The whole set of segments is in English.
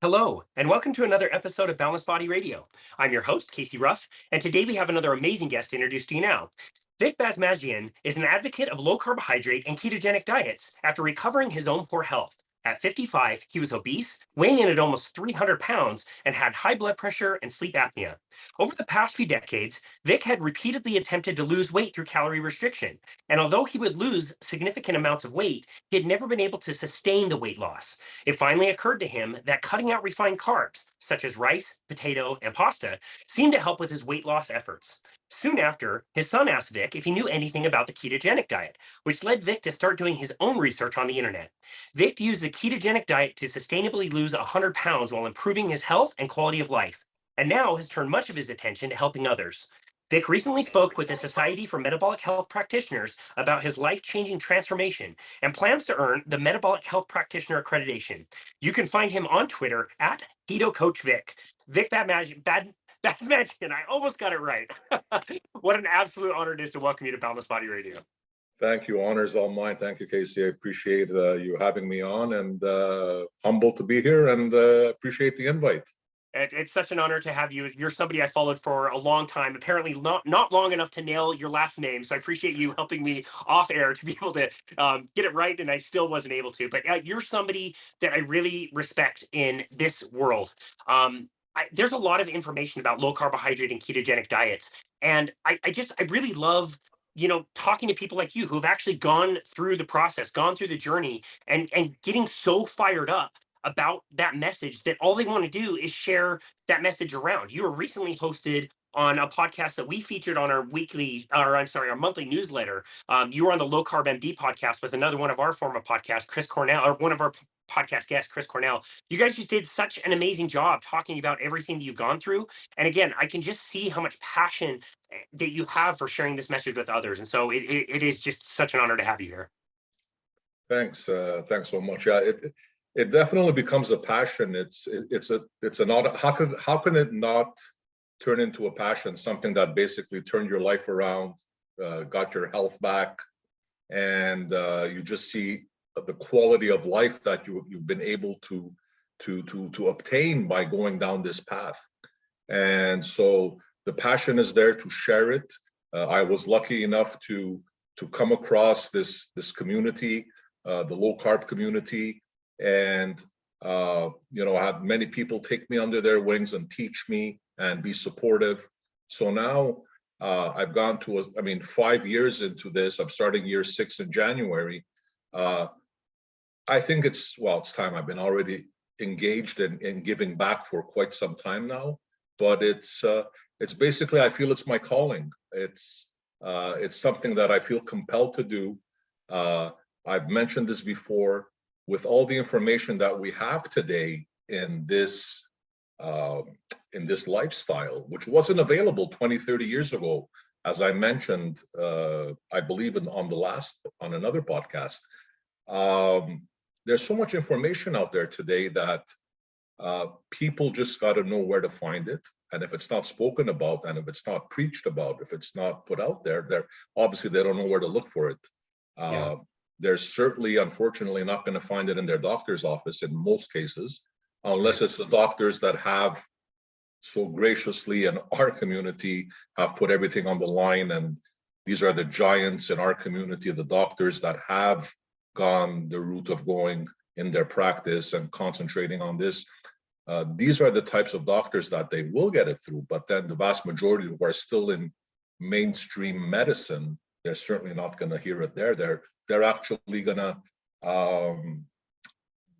Hello, and welcome to another episode of Balanced Body Radio. I'm your host, Casey Ruff, and today we have another amazing guest to introduce to you now. Vic Basmadjian is an advocate of low carbohydrate and ketogenic diets after recovering his own poor health. At 55, he was obese, weighing in at almost 300 pounds, and had high blood pressure and sleep apnea. Over the past few decades, Vic had repeatedly attempted to lose weight through calorie restriction. And although he would lose significant amounts of weight, he had never been able to sustain the weight loss. It finally occurred to him that cutting out refined carbs, such as rice, potato, and pasta, seemed to help with his weight loss efforts. Soon after, his son asked Vic if he knew anything about the ketogenic diet, which led Vic to start doing his own research on the internet. Vic used the ketogenic diet to sustainably lose 100 pounds while improving his health and quality of life, and now has turned much of his attention to helping others. Vic recently spoke with the Society for Metabolic Health Practitioners about his life changing transformation and plans to earn the Metabolic Health Practitioner accreditation. You can find him on Twitter at Keto Coach Vic. Vic Basmadjian, I almost got it right. What an absolute honor it is to welcome you to Boundless Body Radio. Thank you. Honor's all mine. Thank you, Casey. I appreciate you having me on, and humbled to be here, and appreciate the invite. It's such an honor to have you. You're somebody I followed for a long time, apparently not long enough to nail your last name. So I appreciate you helping me off air to be able to get it right, and I still wasn't able to. But you're somebody that I really respect in this world. There's a lot of information about low carbohydrate and ketogenic diets, and I really love talking to people like you who have actually gone through the process, gone through the journey, and getting so fired up about that message that all they want to do is share that message around. You were recently hosted on a podcast that we featured on our our monthly newsletter. You were on the Low Carb MD podcast with another one of our former podcasts, Chris Cornell, or one of our podcast guests, Chris Cornell. You guys just did such an amazing job talking about everything that you've gone through. And again, I can just see how much passion that you have for sharing this message with others. And so it is just such an honor to have you here. Thanks. Thanks so much. Yeah, it definitely becomes a passion. It's an auto. How can it not turn into a passion? Something that basically turned your life around, got your health back, and you just see the quality of life that you've been able to obtain by going down this path. And so the passion is there to share it. I was lucky enough to come across this community, the low carb community, and I had many people take me under their wings and teach me and be supportive. So now I've gone to 5 years into this. I'm starting year 6 in January. I think it's time. I've been already engaged in giving back for quite some time now, but it's basically, I feel it's my calling. It's something that I feel compelled to do. I've mentioned this before. With all the information that we have today in this lifestyle, which wasn't available 20, 30 years ago, as I mentioned, I believe on another podcast. There's so much information out there today that people just got to know where to find it. And if it's not spoken about, and if it's not preached about, if it's not put out there, obviously they don't know where to look for it. Yeah. They're certainly, unfortunately, not going to find it in their doctor's office in most cases, unless it's the doctors that have so graciously in our community have put everything on the line. And these are the giants in our community, the doctors that have gone the route of going in their practice and concentrating on this. These are the types of doctors that they will get it through. But then the vast majority who are still in mainstream medicine, they're certainly not going to hear it there. They're actually gonna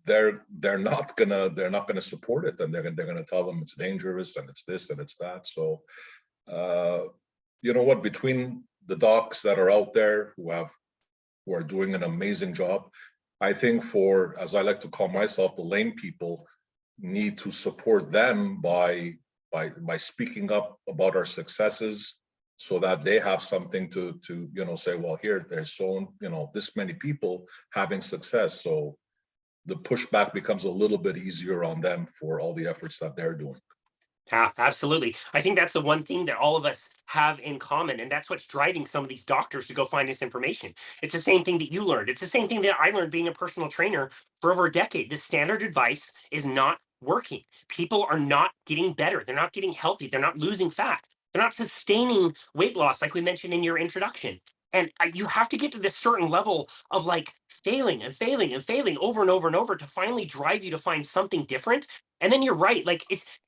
they're not gonna support it, and they're gonna tell them it's dangerous and it's this and it's that. So you know what? Between the docs that are out there who are doing an amazing job, I think for, as I like to call myself, the lame people need to support them by speaking up about our successes, so that they have something to say, well, here there's this many people having success. So the pushback becomes a little bit easier on them for all the efforts that they're doing. Yeah, absolutely. I think that's the one thing that all of us have in common, and that's what's driving some of these doctors to go find this information. It's the same thing that you learned. It's the same thing that I learned being a personal trainer for over a decade. The standard advice is not working. People are not getting better. They're not getting healthy. They're not losing fat. They're not sustaining weight loss, like we mentioned in your introduction. And you have to get to this certain level of like failing and failing and failing over and over and over to finally drive you to find something different. And then you're right, like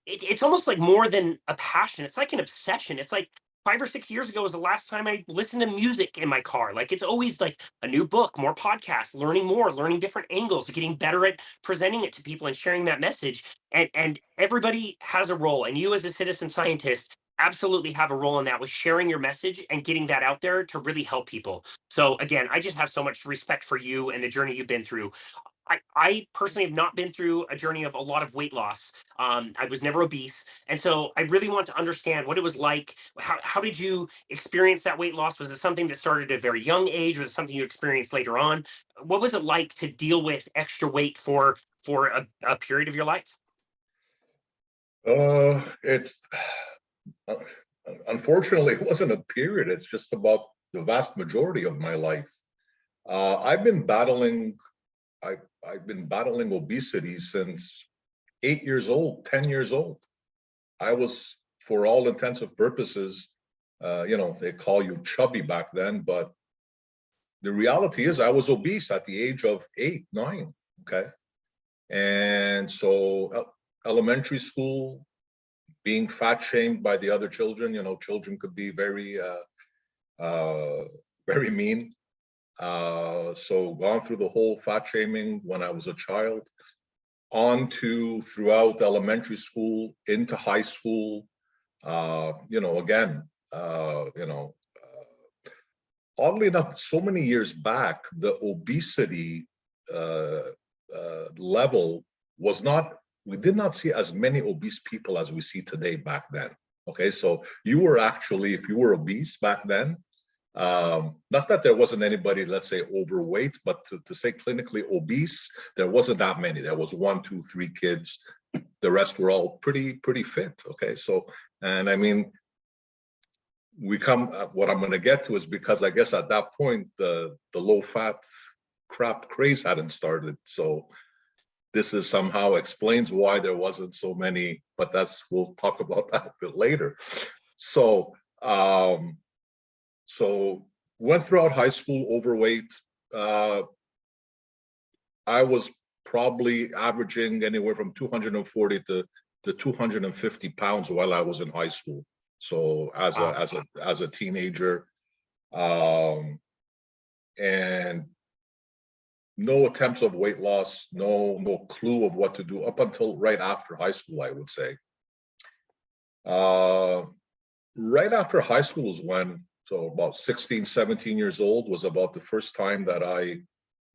it's almost like more than a passion. It's like an obsession. It's like 5 or 6 years ago was the last time I listened to music in my car. Like it's always like a new book, more podcasts, learning more, learning different angles, getting better at presenting it to people and sharing that message. And everybody has a role. And you as a citizen scientist absolutely have a role in that with sharing your message and getting that out there to really help people. So again, I just have so much respect for you and the journey you've been through. I personally have not been through a journey of a lot of weight loss. I was never obese. And so I really want to understand what it was like. How did you experience that weight loss? Was it something that started at a very young age? Was it something you experienced later on? What was it like to deal with extra weight for a period of your life? It's uh, unfortunately it wasn't a period. It's just about the vast majority of my life. I've been battling. I've been battling obesity since 8 years old, 10 years old. I was, for all intensive purposes, they call you chubby back then, but the reality is I was obese at the age of 8, 9. Okay. And so elementary school, being fat shamed by the other children, children could be very, very mean. So gone through the whole fat shaming when I was a child, on to throughout elementary school, into high school, again, oddly enough, so many years back, the obesity level was not, we did not see as many obese people as we see today back then. Okay, so you were actually, if you were obese back then, not that there wasn't anybody, let's say, overweight, but to say clinically obese, there wasn't that many. There was 1, 2, 3 kids. The rest were all pretty fit. Okay, so, and I mean, what I'm going to get to is because I guess at that point, the low fat crap craze hadn't started. So this is somehow explains why there wasn't so many, but we'll talk about that a bit later. So, so went throughout high school overweight. I was probably averaging anywhere from 240 to 250 pounds while I was in high school. So as a teenager, and no attempts of weight loss, no clue of what to do up until right after high school, I would say. Right after high school is when, so about 16, 17 years old was about the first time that I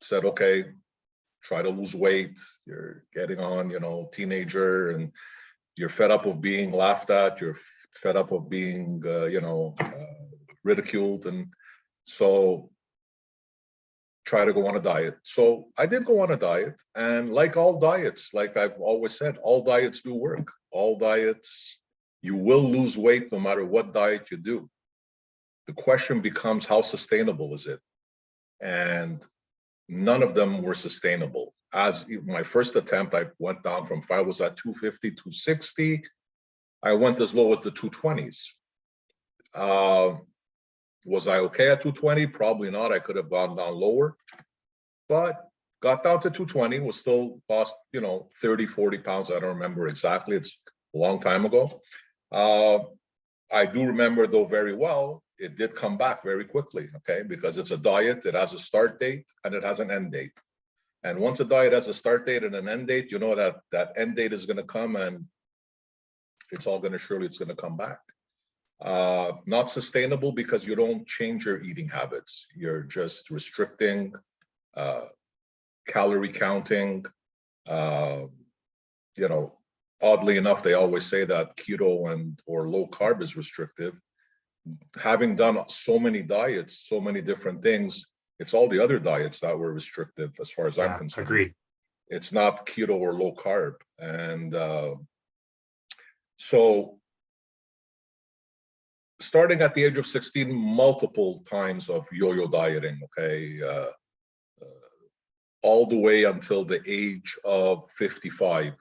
said, okay, try to lose weight. You're getting on, teenager, and you're fed up of being laughed at. You're fed up of being, ridiculed. And so try to go on a diet. So I did go on a diet, and like all diets, like I've always said, all diets do work. All diets, you will lose weight no matter what diet you do. The question becomes, how sustainable is it? And none of them were sustainable. As my first attempt, I went down from, if I was at 250, 260, I went as low as the 220s. Was I okay at 220? Probably not. I could have gone down lower, but got down to 220, was still lost, 30, 40 pounds. I don't remember exactly. It's a long time ago. I do remember though very well, it did come back very quickly, okay? Because it's a diet, it has a start date and it has an end date. And once a diet has a start date and an end date, you know that end date is gonna come and it's gonna come back. Not sustainable because you don't change your eating habits. You're just restricting, calorie counting. Oddly enough, they always say that keto or low carb is restrictive. Having done so many diets, so many different things, it's all the other diets that were restrictive as far as I'm concerned. Agreed. It's not keto or low carb. And so starting at the age of 16, multiple times of yo-yo dieting, okay? All the way until the age of 55,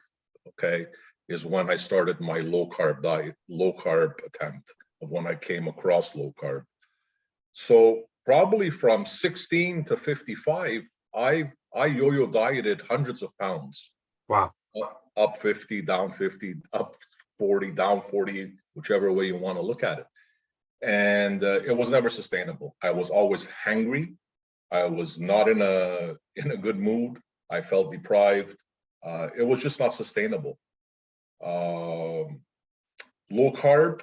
okay, is when I started my low carb diet, low carb attempt of when I came across low carb. So probably from 16 to 55, I yo-yo dieted hundreds of pounds. Wow. Up 50, down 50, up 40, down 40, whichever way you want to look at it. And it was never sustainable. I was always hangry. I was not in a good mood. I felt deprived. It was just not sustainable. Low carb,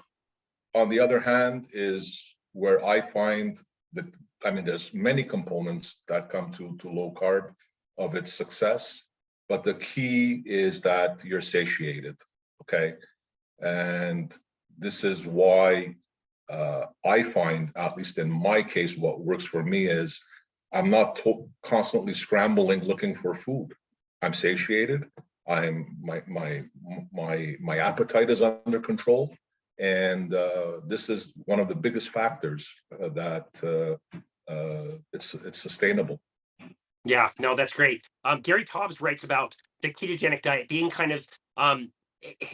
on the other hand, is where I find that, I mean, there's many components that come to low carb of its success, but the key is that you're satiated, okay? And this is why I find, at least in my case, what works for me is I'm not constantly scrambling looking for food. I'm satiated. My appetite is under control, and this is one of the biggest factors that it's sustainable. Yeah, no, that's great. Gary Taubes writes about the ketogenic diet being kind of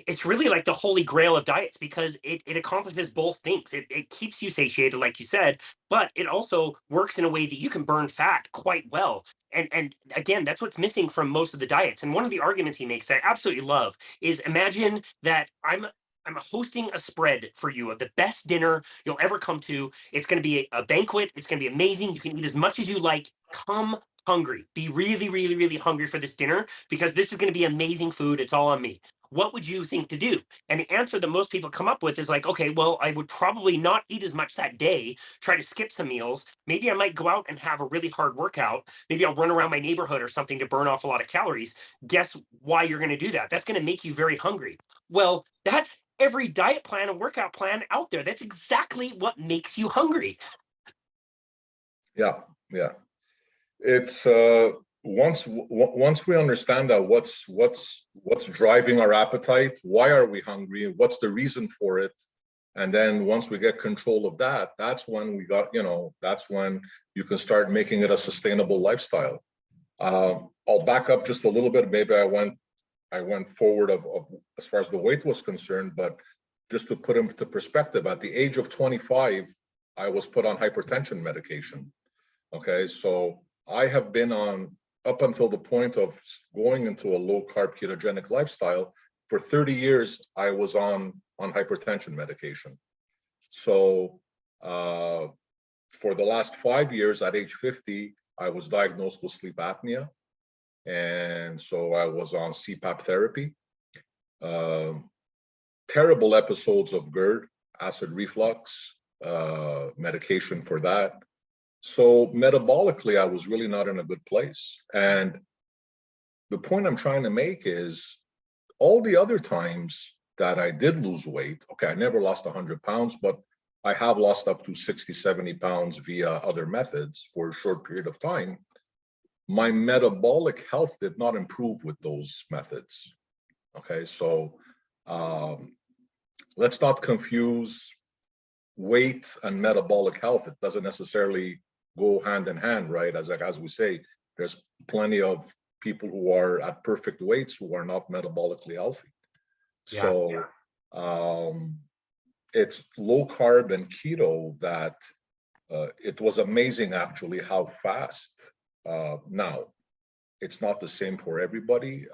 it's really like the holy grail of diets because it accomplishes both things. It keeps you satiated, like you said, but it also works in a way that you can burn fat quite well. And again, that's what's missing from most of the diets. And one of the arguments he makes that I absolutely love is imagine that I'm hosting a spread for you of the best dinner you'll ever come to. It's going to be a banquet. It's going to be amazing. You can eat as much as you like. Come hungry. Be really, really, really hungry for this dinner because this is going to be amazing food. It's all on me. What would you think to do? And the answer that most people come up with is like, okay, well, I would probably not eat as much that day, try to skip some meals. Maybe I might go out and have a really hard workout. Maybe I'll run around my neighborhood or something to burn off a lot of calories. Guess why you're going to do that? That's going to make you very hungry. Well, that's every diet plan and workout plan out there. That's exactly what makes you hungry. Yeah, yeah. It's once we understand that what's driving our appetite, why are we hungry, what's the reason for it, and then once we get control of that, that's when that's when you can start making it a sustainable lifestyle. I'll back up just a little bit. Maybe I went forward of as far as the weight was concerned, but just to put into perspective, at the age of 25, I was put on hypertension medication. Okay, so I have been on, up until the point of going into a low carb ketogenic lifestyle, for 30 years, I was on hypertension medication. So for the last 5 years at age 50, I was diagnosed with sleep apnea. And so I was on CPAP therapy. Terrible episodes of GERD, acid reflux, medication for that. So metabolically, I was really not in a good place. And the point I'm trying to make is all the other times that I did lose weight, okay, I never lost 100 pounds, but I have lost up to 60, 70 pounds via other methods for a short period of time. My metabolic health did not improve with those methods. Okay, so let's not confuse weight and metabolic health. It doesn't necessarily go hand in hand, right? As we say, there's plenty of people who are at perfect weights who are not metabolically healthy. So it's low carb and keto that it was amazing actually how fast. Now, it's not the same for everybody.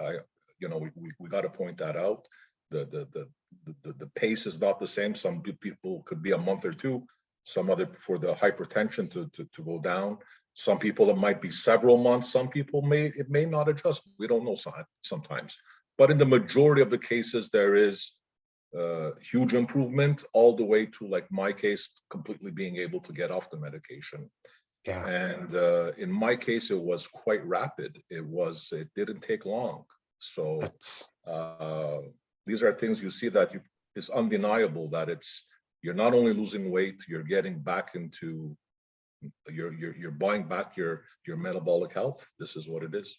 We got to point that out. The pace is not the same. Some people could be a month or two. Some other for the hypertension to go down. Some people it might be several months. Some people it may not adjust. We don't know sometimes. But in the majority of the cases, there is huge improvement all the way to, like my case, completely being able to get off the medication. Yeah. And in my case, it was quite rapid. It didn't take long. So these are things you see that it's undeniable that you're not only losing weight, you're getting back into you're buying back your metabolic health. This is what it is.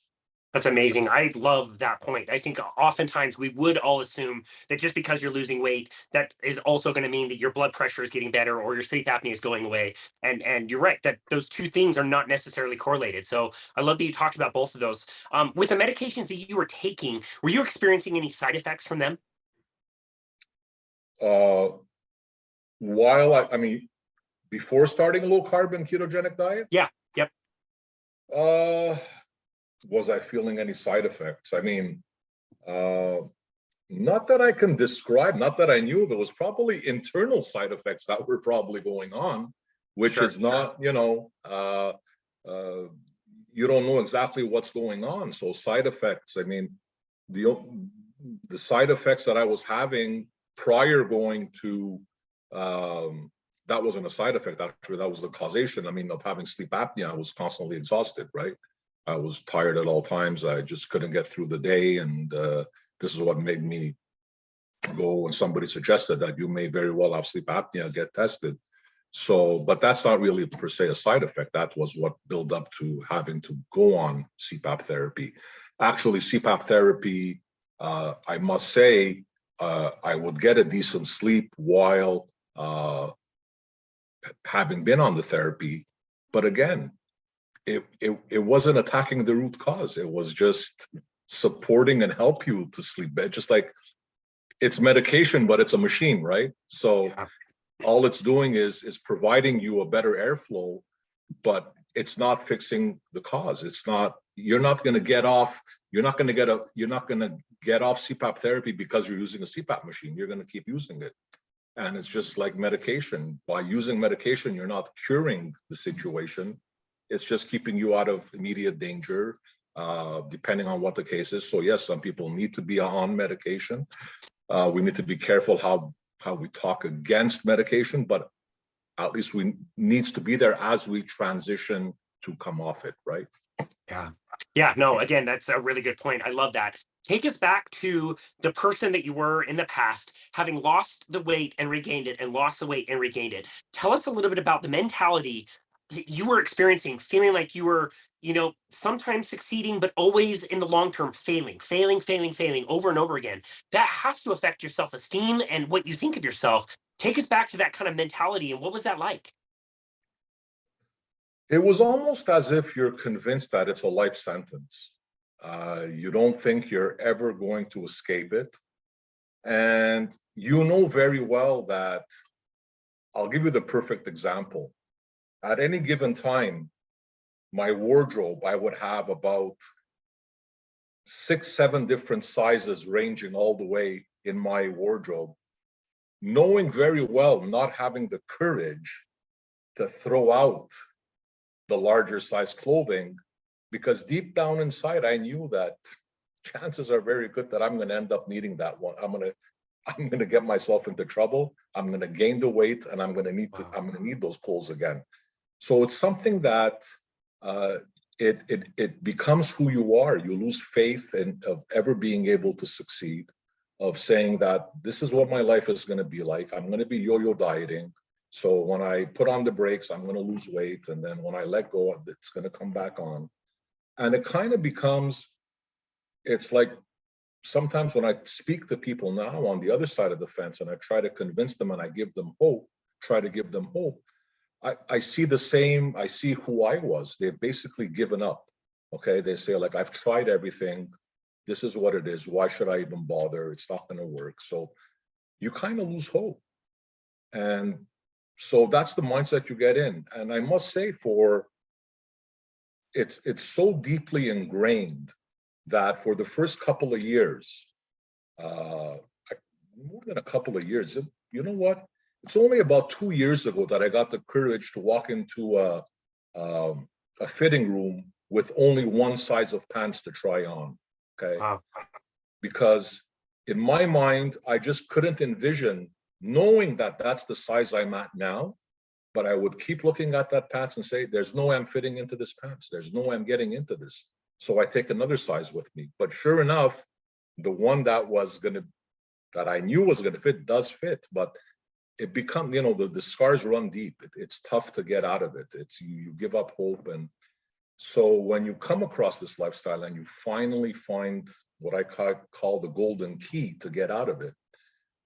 That's amazing. I love that point. I think oftentimes we would all assume that just because you're losing weight, that is also going to mean that your blood pressure is getting better or your sleep apnea is going away. And you're right that those two things are not necessarily correlated. So I love that you talked about both of those. With the medications that you were taking, were you experiencing any side effects from them? Uh, while I mean, before starting a low carb and ketogenic diet, Yeah. Yep. uh, was I feeling any side effects? I mean, uh, not that I can describe, not that I knew. There was probably internal side effects that were probably going on, which Sure. is not, you don't know exactly what's going on. So side effects, I mean, the the side effects that I was having prior going to, that wasn't a side effect, actually, that was the causation. I mean, of having sleep apnea, I was constantly exhausted, right? I was tired at all times. I just couldn't get through the day. And this is what made me go, and somebody suggested that you may very well have sleep apnea, get tested. So, but that's not really per se a side effect. That was what built up to having to go on CPAP therapy. Actually, CPAP therapy, I must say, I would get a decent sleep while having been on the therapy. But again, it wasn't attacking the root cause. It was just supporting and help you to sleep better. Just like it's medication, but it's a machine, right? So Yeah. all it's doing is providing you a better airflow, but it's not fixing the cause. It's not, you're not going to get off, you're not going to get off CPAP therapy because you're using a CPAP machine. You're going to keep using it. And it's just like medication. By using medication, you're not curing the situation. It's just keeping you out of immediate danger, depending on what the case is. So yes, some people need to be on medication. We need to be careful how we talk against medication, but at least we needs to be there as we transition to come off it, right? Yeah. Yeah. No, again, that's a really good point. I love that. Take us back to the person that you were in the past, having lost the weight and regained it, and lost the weight and regained it. Tell us a little bit about the mentality that you were experiencing, feeling like you were, sometimes succeeding, but always in the long term failing over and over again. That has to affect your self esteem and what you think of yourself. Take us back to that kind of mentality. And what was that like? It was almost as if you're convinced that it's a life sentence. You don't think you're ever going to escape it. And you know very well that, I'll give you the perfect example. At any given time, my wardrobe, I would have about 6, 7 different sizes ranging all the way in my wardrobe, knowing very well not having the courage to throw out the larger size clothing, because deep down inside, I knew that chances are very good that I'm going to end up needing that one. I'm going to get myself into trouble. I'm going to gain the weight, and I'm going to need those clothes again. So it's something that it becomes who you are. You lose faith in of ever being able to succeed, of saying that this is what my life is going to be like. I'm going to be yo-yo dieting. So when I put on the brakes, I'm going to lose weight. And then when I let go, it's going to come back on. And it kind of becomes, it's like sometimes when I speak to people now on the other side of the fence and I try to convince them and I give them hope, try to give them hope, I see the same, I see who I was. They've basically given up. Okay. They say, like, I've tried everything. This is what it is. Why should I even bother? It's not going to work. So you kind of lose hope. And so that's the mindset you get in. And I must say, it's so deeply ingrained that for the first couple of years, more than a couple of years, you know what? It's only about 2 years ago that I got the courage to walk into a fitting room with only one size of pants to try on. Okay. Wow. Because in my mind, I just couldn't envision knowing that that's the size I'm at now. But I would keep looking at that pants and say, there's no way I'm fitting into this pants. There's no way I'm getting into this. So I take another size with me. But sure enough, the one that I knew was going to fit does fit. But it becomes, the scars run deep. It's tough to get out of it. It's you give up hope. And So when you come across this lifestyle and you finally find what I call the golden key to get out of it,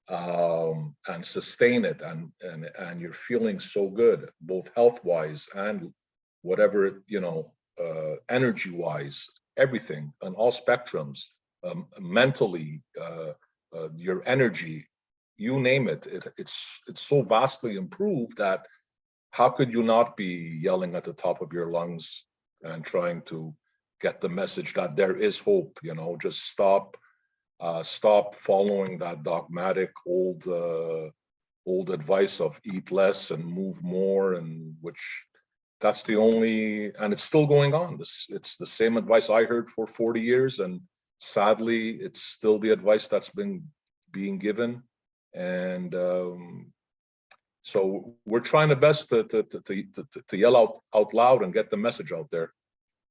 and sustain it, and you're feeling so good, both health-wise and whatever, energy-wise, everything on all spectrums, mentally, your energy, you name it, it's so vastly improved that how could you not be yelling at the top of your lungs and trying to get the message that there is hope? Just stop following that dogmatic old advice of eat less and move more, and which that's the only, and it's still going on. It's the same advice I heard for 40 years, and sadly, it's still the advice that's been being given. And so we're trying the best to yell out loud and get the message out there.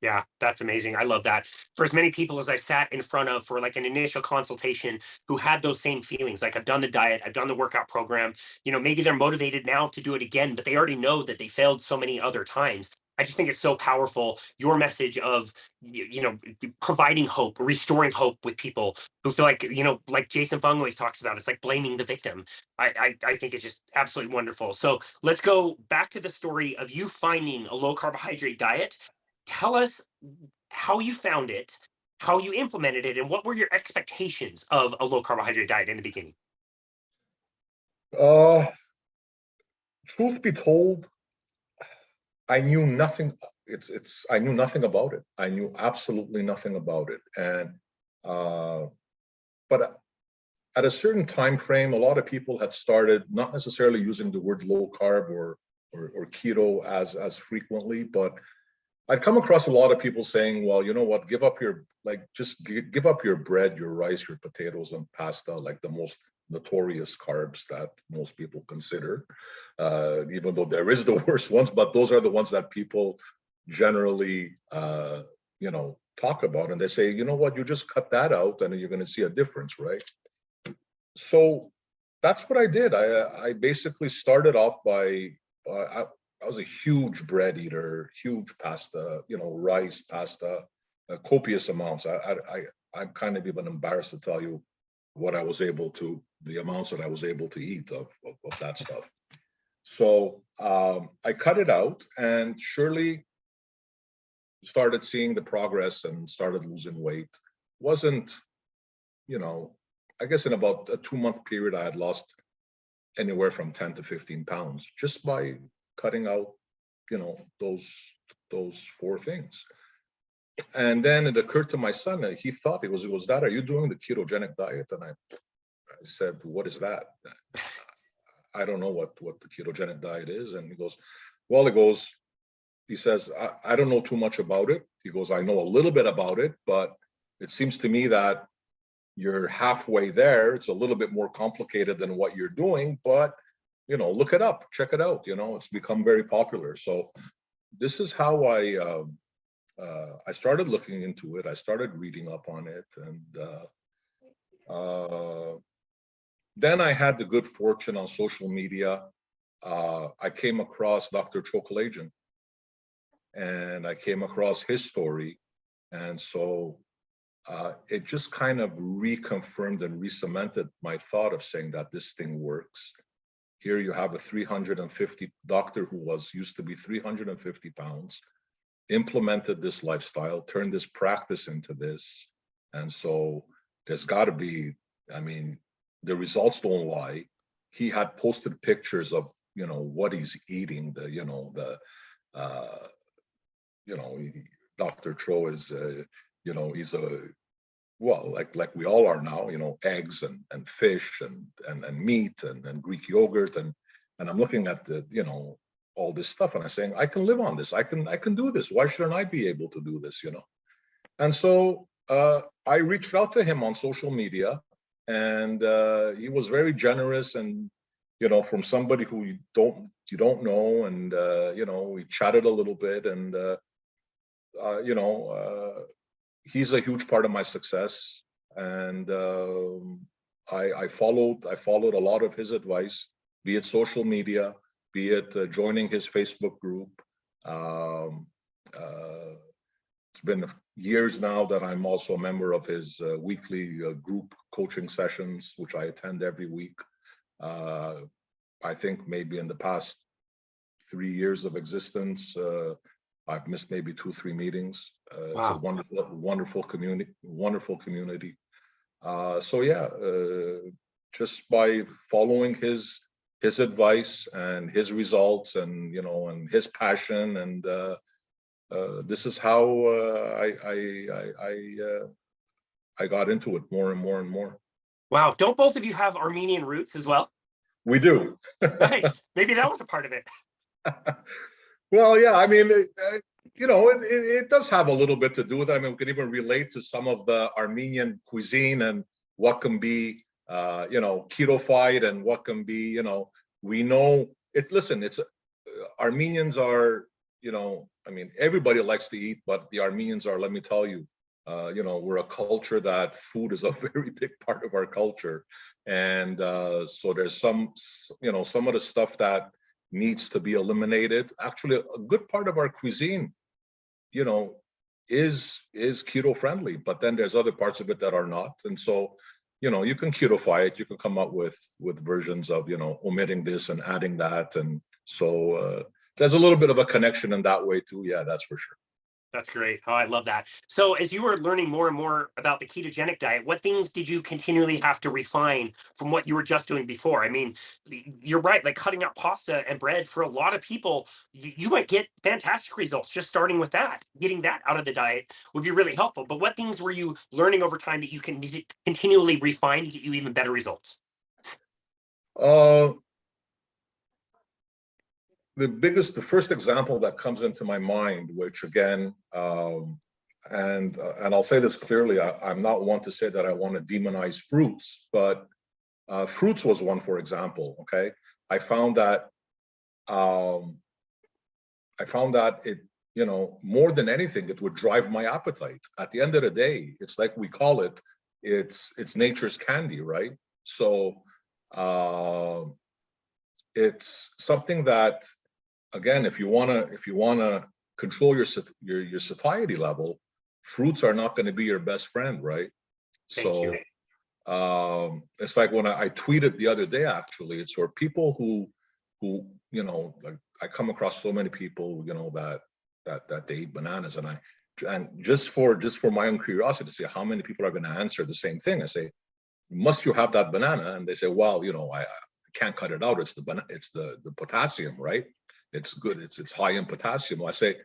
Yeah, that's amazing. I love that. For as many people as I sat in front of for like an initial consultation who had those same feelings, like I've done the diet, I've done the workout program, maybe they're motivated now to do it again, but they already know that they failed so many other times. I just think it's so powerful. Your message of, providing hope, restoring hope with people who feel like, like Jason Fung always talks about, it's like blaming the victim. I think it's just absolutely wonderful. So let's go back to the story of you finding a low carbohydrate diet. Tell us how you found it, how you implemented it, and what were your expectations of a low carbohydrate diet in the beginning? Uh, Truth be told, I knew nothing. I knew nothing about it. I knew absolutely nothing about it. And but at a certain time frame, a lot of people had started not necessarily using the word low carb or keto as frequently, but I'd come across a lot of people saying, well, you know what, give up your, give up your bread, your rice, your potatoes and pasta, like the most notorious carbs that most people consider, even though there is the worst ones, but those are the ones that people generally, talk about. And they say, you know what, you just cut that out and you're going to see a difference, right? So that's what I did. I basically started off by, I was a huge bread eater, huge pasta, rice, pasta, copious amounts. I'm kind of even embarrassed to tell you what I was able to, the amounts that I was able to eat of that stuff. So I cut it out and surely started seeing the progress and started losing weight. Wasn't, I guess in about a 2-month period, I had lost anywhere from 10 to 15 pounds just by cutting out, those 4 things. And then it occurred to my son, he thought it was, Dad, are you doing the ketogenic diet? And I said, what is that? I don't know what the ketogenic diet is. And he goes, well, he says, I don't know too much about it. He goes, I know a little bit about it, but it seems to me that you're halfway there. It's a little bit more complicated than what you're doing, but look it up, check it out. It's become very popular. So this is how I started looking into it. I started reading up on it, and then I had the good fortune on social media. I came across Dr. Chokalajian, and I came across his story, and so it just kind of reconfirmed and re-cemented my thought of saying that this thing works. Here you have a 350 doctor who used to be 350 pounds, implemented this lifestyle, turned this practice into this. And so there's got to be, the results don't lie. He had posted pictures of, what he's eating, Dr. Cho is, he's well, like we all are now, eggs and fish and meat and Greek yogurt. And I'm looking at all this stuff and I'm saying, I can live on this. I can do this. Why shouldn't I be able to do this, And so I reached out to him on social media, and he was very generous, and, from somebody who you don't know. And, we chatted a little bit, and, he's a huge part of my success, and I followed a lot of his advice, be it social media, be it joining his Facebook group, it's been years now that I'm also a member of his weekly group coaching sessions, which I attend every week. I think maybe in the past 3 years of existence, I've missed maybe 2-3 meetings. It's a Wow. wonderful community, so yeah, just by following his advice and his results, and and his passion, and this is how I got into it more and more and more. Wow. Don't both of you have Armenian roots as well? We do. Nice. Maybe that was a part of it. Well, yeah, I mean, it does have a little bit to do with it. I mean, we can even relate to some of the Armenian cuisine and what can be, keto-fied, and what can be, we know it. Listen, Armenians are, I mean, everybody likes to eat, but the Armenians are, let me tell you, we're a culture that food is a very big part of our culture. And so there's some of the stuff that needs to be eliminated. Actually, a good part of our cuisine, is keto friendly, but then there's other parts of it that are not. And so, you can keto-fy it. You can come up with versions of, omitting this and adding that. And so there's a little bit of a connection in that way too. Yeah, that's for sure. That's great. Oh, I love that. So as you were learning more and more about the ketogenic diet, what things did you continually have to refine from what you were just doing before? I mean, you're right, like cutting out pasta and bread for a lot of people, you might get fantastic results just starting with that. Getting that out of the diet would be really helpful. But what things were you learning over time that you can continually refine to get you even better results? Uh, the first example that comes into my mind, which again, and I'll say this clearly, I'm not one to say that I want to demonize fruits, but fruits was one, for example. Okay, I found that it, more than anything, it would drive my appetite. At the end of the day, it's like we call it, it's nature's candy, right? So it's something that, again, if you wanna control your satiety level, fruits are not going to be your best friend, right? Thank you. So it's like when I tweeted the other day. Actually, it's for people who like, I come across so many people that they eat bananas, and just for my own curiosity to see how many people are going to answer the same thing. I say, must you have that banana? And they say, well, I can't cut it out. It's the potassium, right? It's good. It's high in potassium. I say,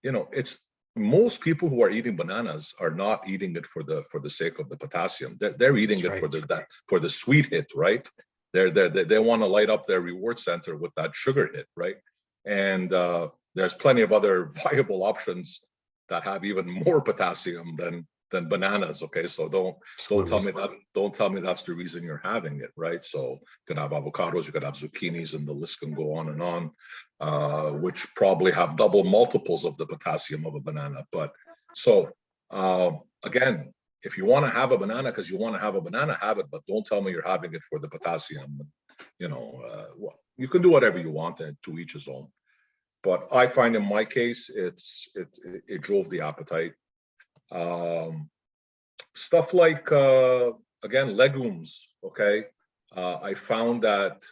it's most people who are eating bananas are not eating it for the sake of the potassium. They're eating That's it right. for the sweet hit, right? They want to light up their reward center with that sugar hit, right? And there's plenty of other viable options that have even more potassium than bananas. Okay, so don't tell Absolutely. me that's the reason you're having it, right? So you can have avocados, you could have zucchinis, and the list can go on and on, which probably have double multiples of the potassium of a banana. But so again, if you want to have a banana because you want to have a banana, have it, but don't tell me you're having it for the potassium. Well, you can do whatever you want, and to each his own. But I find in my case, it drove the appetite. Stuff like again, legumes. Okay, I found that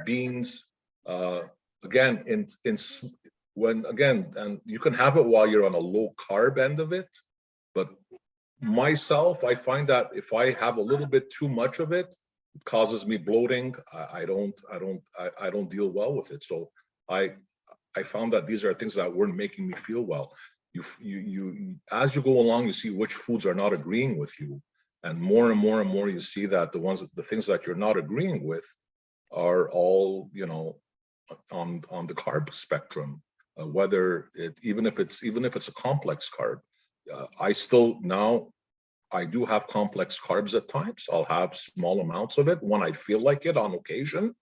beans, again, and you can have it while you're on a low carb end of it, but myself, I find that if I have a little bit too much of it, it causes me bloating. I don't deal well with it. So I found that these are things that weren't making me feel well. You as you go along, you see which foods are not agreeing with you, and more you see that the things that you're not agreeing with are all on the carb spectrum. Whether even if it's a complex carb, I do have complex carbs at times. I'll have small amounts of it when I feel like it on occasion,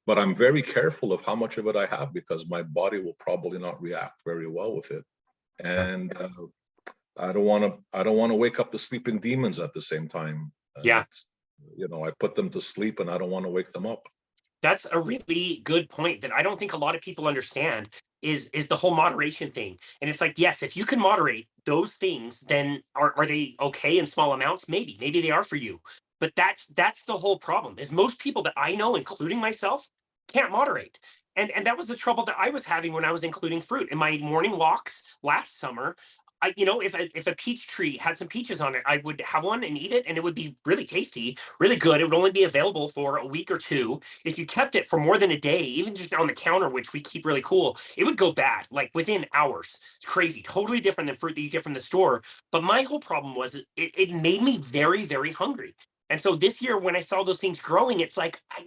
but I'm very careful of how much of it I have because my body will probably not react very well with it. And I don't want to wake up the sleeping demons at the same time. Yeah. I put them to sleep and I don't want to wake them up. That's a really good point that I don't think a lot of people understand. is the whole moderation thing. And it's like, yes, if you can moderate those things, then are they okay in small amounts? Maybe they are for you. But that's the whole problem, is most people that I know, including myself, can't moderate. And that was the trouble that I was having when I was including fruit in my morning walks last summer. If a peach tree had some peaches on it, I would have one and eat it, and it would be really tasty, really good. It would only be available for a week or two. If you kept it for more than a day, even just on the counter, which we keep really cool, it would go bad like within hours. It's crazy, totally different than fruit that you get from the store. But my whole problem was it made me very, very hungry. And so this year, when I saw those things growing, it's like, I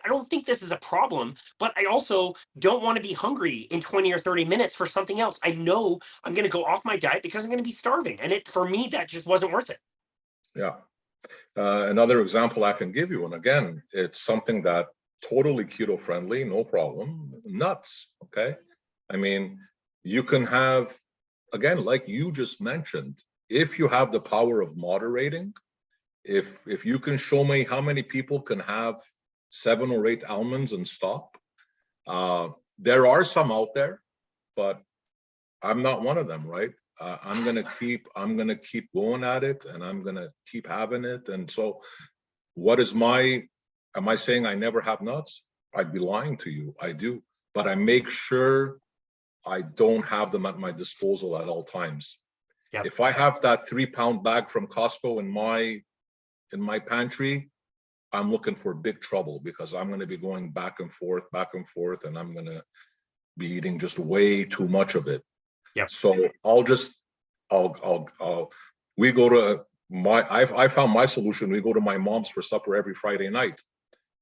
don't think this is a problem, but I also don't want to be hungry in 20 or 30 minutes for something else. I know I'm going to go off my diet because I'm going to be starving. And for me, that just wasn't worth it. Yeah. Another example I can give you, and again, it's something that totally keto friendly, no problem. Nuts. Okay. I mean, you can have, again, like you just mentioned, if you have the power of moderating, if you can show me how many people can have 7 or 8 almonds and stop, there are some out there, but I'm not one of them, right? I'm gonna keep going at it, and I'm gonna keep having it. And so, am I saying I never have nuts? I'd be lying to you. I do, but I make sure I don't have them at my disposal at all times. Yep. If I have that 3-pound bag from Costco in my pantry, I'm looking for big trouble, because I'm going to be going back and forth, and I'm going to be eating just way too much of it. Yep. So we go to I found my solution. We go to my mom's for supper every Friday night,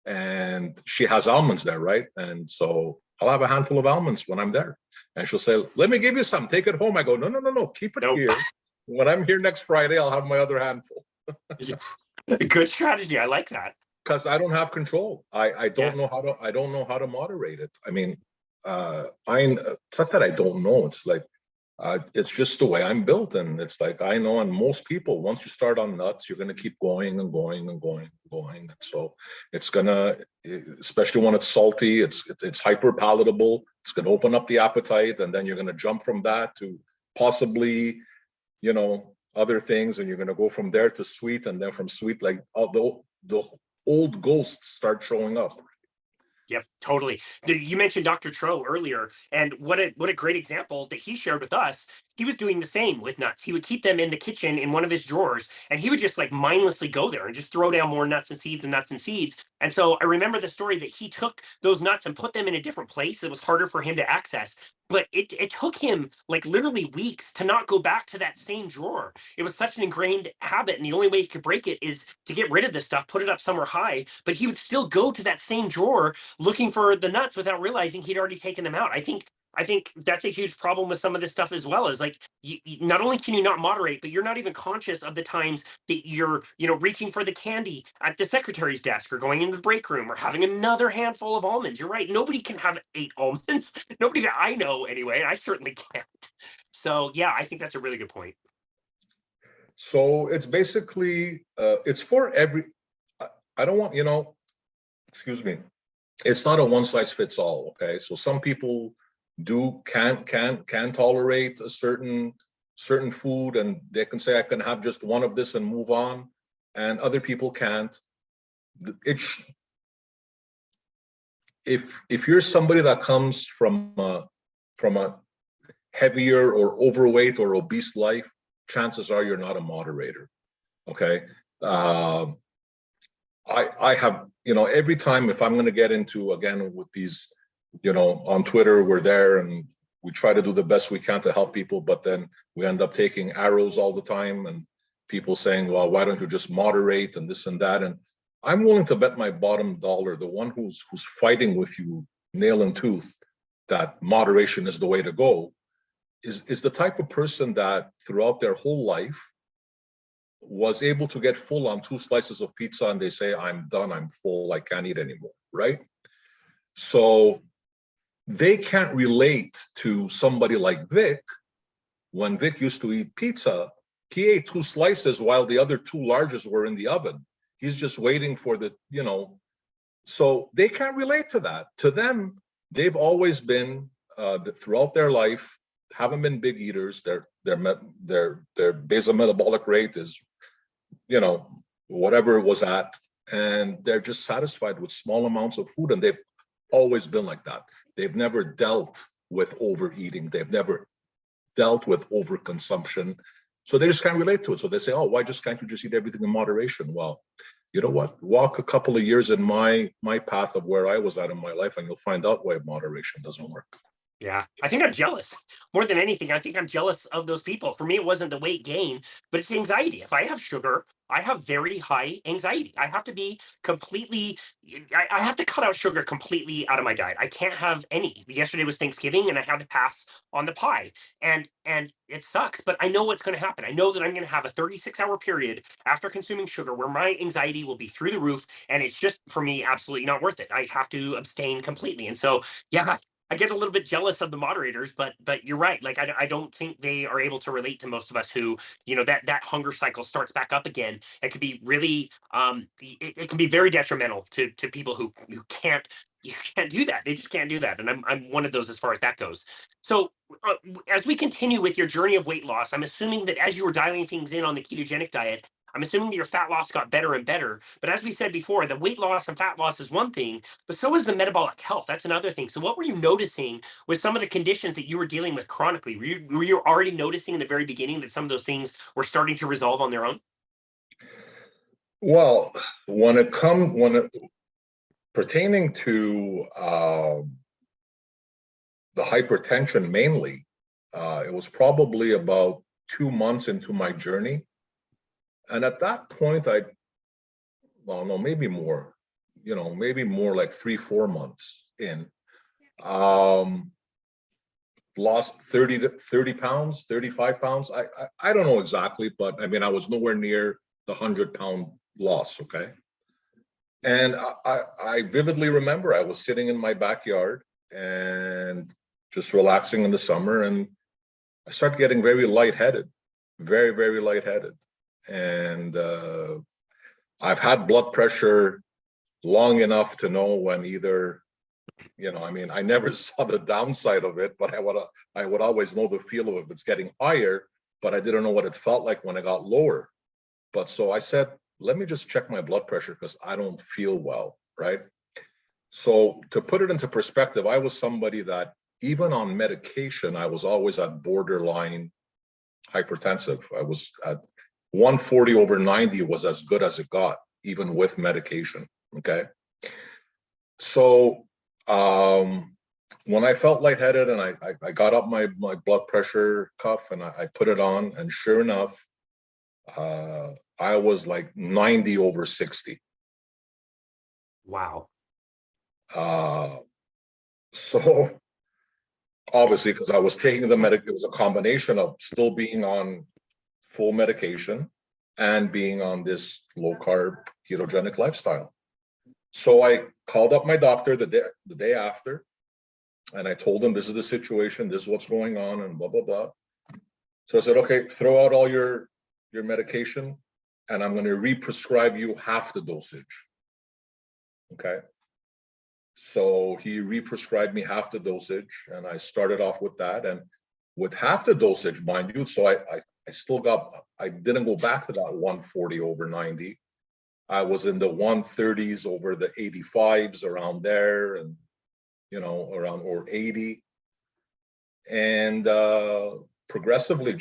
and she has almonds there, right? And so I'll have a handful of almonds when I'm there, and she'll say, "Let me give you some. Take it home." I go, "No, keep it Nope. here. When I'm here next Friday, I'll have my other handful." Good strategy. I like that. Because I don't have control. I don't know how to moderate it. I mean, it's not that I don't know. It's like it's just the way I'm built, and it's like I know. And most people, once you start on nuts, you're going to keep going and going and going and going. And so it's gonna, especially when it's salty, it's hyper palatable. It's going to open up the appetite, and then you're going to jump from that to possibly, other things, and you're going to go from there to sweet, and then from sweet, like the old ghosts start showing up. Yep, totally. You mentioned Dr. Tro earlier, and what a great example that he shared with us. He was doing the same with nuts. He would keep them in the kitchen in one of his drawers, and he would just like mindlessly go there and just throw down more nuts and seeds and nuts and seeds. And so I remember the story that he took those nuts and put them in a different place that was harder for him to access. But it took him like literally weeks to not go back to that same drawer. It was such an ingrained habit, and the only way he could break it is to get rid of this stuff, put it up somewhere high. But he would still go to that same drawer looking for the nuts without realizing he'd already taken them out. I think that's a huge problem with some of this stuff as well. Is like not only can you not moderate, but you're not even conscious of the times that you're reaching for the candy at the secretary's desk, or going into the break room, or having another handful of almonds. You're right. Nobody can have 8 almonds. Nobody that I know anyway. I certainly can't. So yeah, I think that's a really good point. So it's basically it's for every. I don't want excuse me. It's not a one size fits all. Okay, so some people can tolerate a certain food, and they can say I can have just one of this and move on, and other people can't. If you're somebody that comes from a heavier or overweight or obese life, chances are you're not a moderator. Okay. I have, every time, if I'm going to get into, again, with these, on Twitter, we're there and we try to do the best we can to help people, but then we end up taking arrows all the time, and people saying, well, why don't you just moderate and this and that? And I'm willing to bet my bottom dollar, the one who's fighting with you nail and tooth that moderation is the way to go is the type of person that throughout their whole life was able to get full on 2 slices of pizza, and they say, I'm done, I'm full, I can't eat anymore, right? So they can't relate to somebody like Vic. When Vic used to eat pizza, he ate 2 slices while the other 2 largest were in the oven. He's just waiting for so they can't relate to that. To them, they've always been throughout their life haven't been big eaters. Their basal metabolic rate is, whatever it was at, and they're just satisfied with small amounts of food, and they've always been like that. They've never dealt with overeating. They've never dealt with overconsumption. So they just can't relate to it. So they say, oh, why can't you just eat everything in moderation? Well, you know what? Walk a couple of years in my path of where I was at in my life, and you'll find out why moderation doesn't work. Yeah, I think I'm jealous more than anything. I think I'm jealous of those people. For me, it wasn't the weight gain, but it's anxiety. If I have sugar, I have very high anxiety. I have to be completely, I have to cut out sugar completely out of my diet. I can't have any. Yesterday was Thanksgiving and I had to pass on the pie. And it sucks, but I know what's going to happen. I know that I'm going to have a 36-hour period after consuming sugar where my anxiety will be through the roof. And it's just, for me, absolutely not worth it. I have to abstain completely. And so, yeah, I get a little bit jealous of the moderators, but you're right. Like I don't think they are able to relate to most of us who, that hunger cycle starts back up again. It could be really it can be very detrimental to people who can't you can't do that. They just can't do that. And I'm one of those as far as that goes. So as we continue with your journey of weight loss, I'm assuming that as you were dialing things in on the ketogenic diet, I'm assuming that your fat loss got better and better. But as we said before, the weight loss and fat loss is one thing, but so is the metabolic health. That's another thing. So what were you noticing with some of the conditions that you were dealing with chronically? Were you already noticing in the very beginning that some of those things were starting to resolve on their own? Well, pertaining to the hypertension mainly, it was probably about 2 months into my journey. And at that point, well, no, maybe more, maybe more like 3-4 months in, lost 30 pounds, 35 pounds. I don't know exactly, but I mean, I was nowhere near the 100-pound loss. Okay. And I vividly remember I was sitting in my backyard and just relaxing in the summer, and I started getting very lightheaded, very, very lightheaded. And I've had blood pressure long enough to know when either, I mean, I never saw the downside of it, but I would always know the feel of it if it's getting higher, but I didn't know what it felt like when it got lower. But so I said, let me just check my blood pressure because I don't feel well, right? So to put it into perspective, I was somebody that even on medication, I was always at borderline hypertensive. I was at 140/90 was as good as it got, even with medication. Okay. So when I felt lightheaded and I got up my blood pressure cuff and I put it on, and sure enough, I was like 90/60. Wow. So obviously, because I was taking it was a combination of still being on full medication and being on this low carb ketogenic lifestyle. So I called up my doctor the day after, and I told him this is the situation, this is what's going on, and blah, blah, blah. So I said, okay, throw out all your medication, and I'm going to re-prescribe you half the dosage. Okay. So he re-prescribed me half the dosage, and I started off with that. And with half the dosage, mind you, so I didn't go back to that 140/90. I was in the 130s over the 85s, around there, and around or 80. And progressively,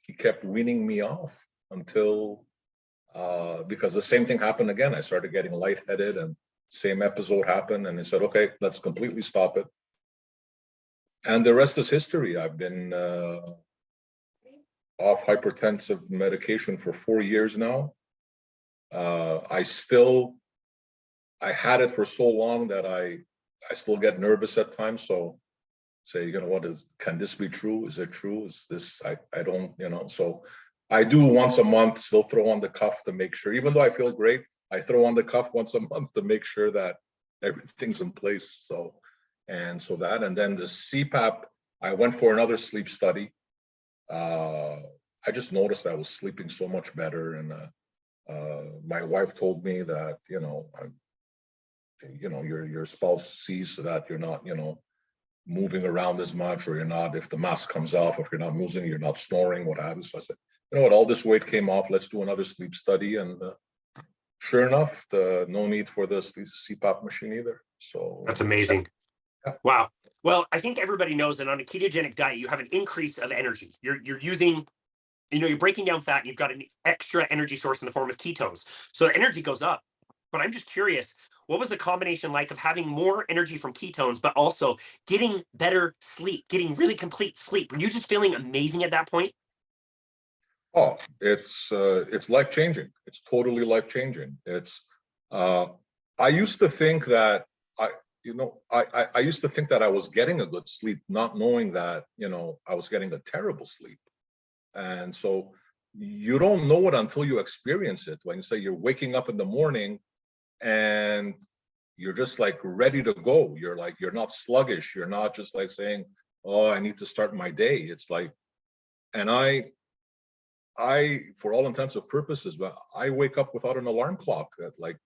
he kept weaning me off until because the same thing happened again. I started getting lightheaded, and same episode happened, and he said, okay, let's completely stop it. And the rest is history. I've been off hypertensive medication for 4 years now. I had it for so long that I still get nervous at times. So say, can this be true? Is it true? Is this, I don't, so I do once a month still throw on the cuff to make sure, even though I feel great, I throw on the cuff once a month to make sure that everything's in place. So and then the CPAP, I went for another sleep study. I just noticed I was sleeping so much better. And my wife told me that, your spouse sees that you're not, moving around as much, or you're not, if the mask comes off, if you're not moving, you're not snoring, what have you. So I said, you know what, all this weight came off, let's do another sleep study. And sure enough, no need for the CPAP machine either. So That's amazing. yeah. Wow. Well, I think everybody knows that on a ketogenic diet, you have an increase of energy. You're using, you're breaking down fat and you've got an extra energy source in the form of ketones. So the energy goes up. But I'm just curious, what was the combination like of having more energy from ketones, but also getting better sleep, getting really complete sleep? Were you just feeling amazing at that point? Oh, it's life-changing. It's totally life-changing. It's I used to think that I used to think that I was getting a good sleep, not knowing that, I was getting a terrible sleep. And so you don't know it until you experience it. When you say you're waking up in the morning and you're just like ready to go. You're not sluggish. You're not just like saying, oh, I need to start my day. It's like, and I, for all intents and purposes, but I wake up without an alarm clock at like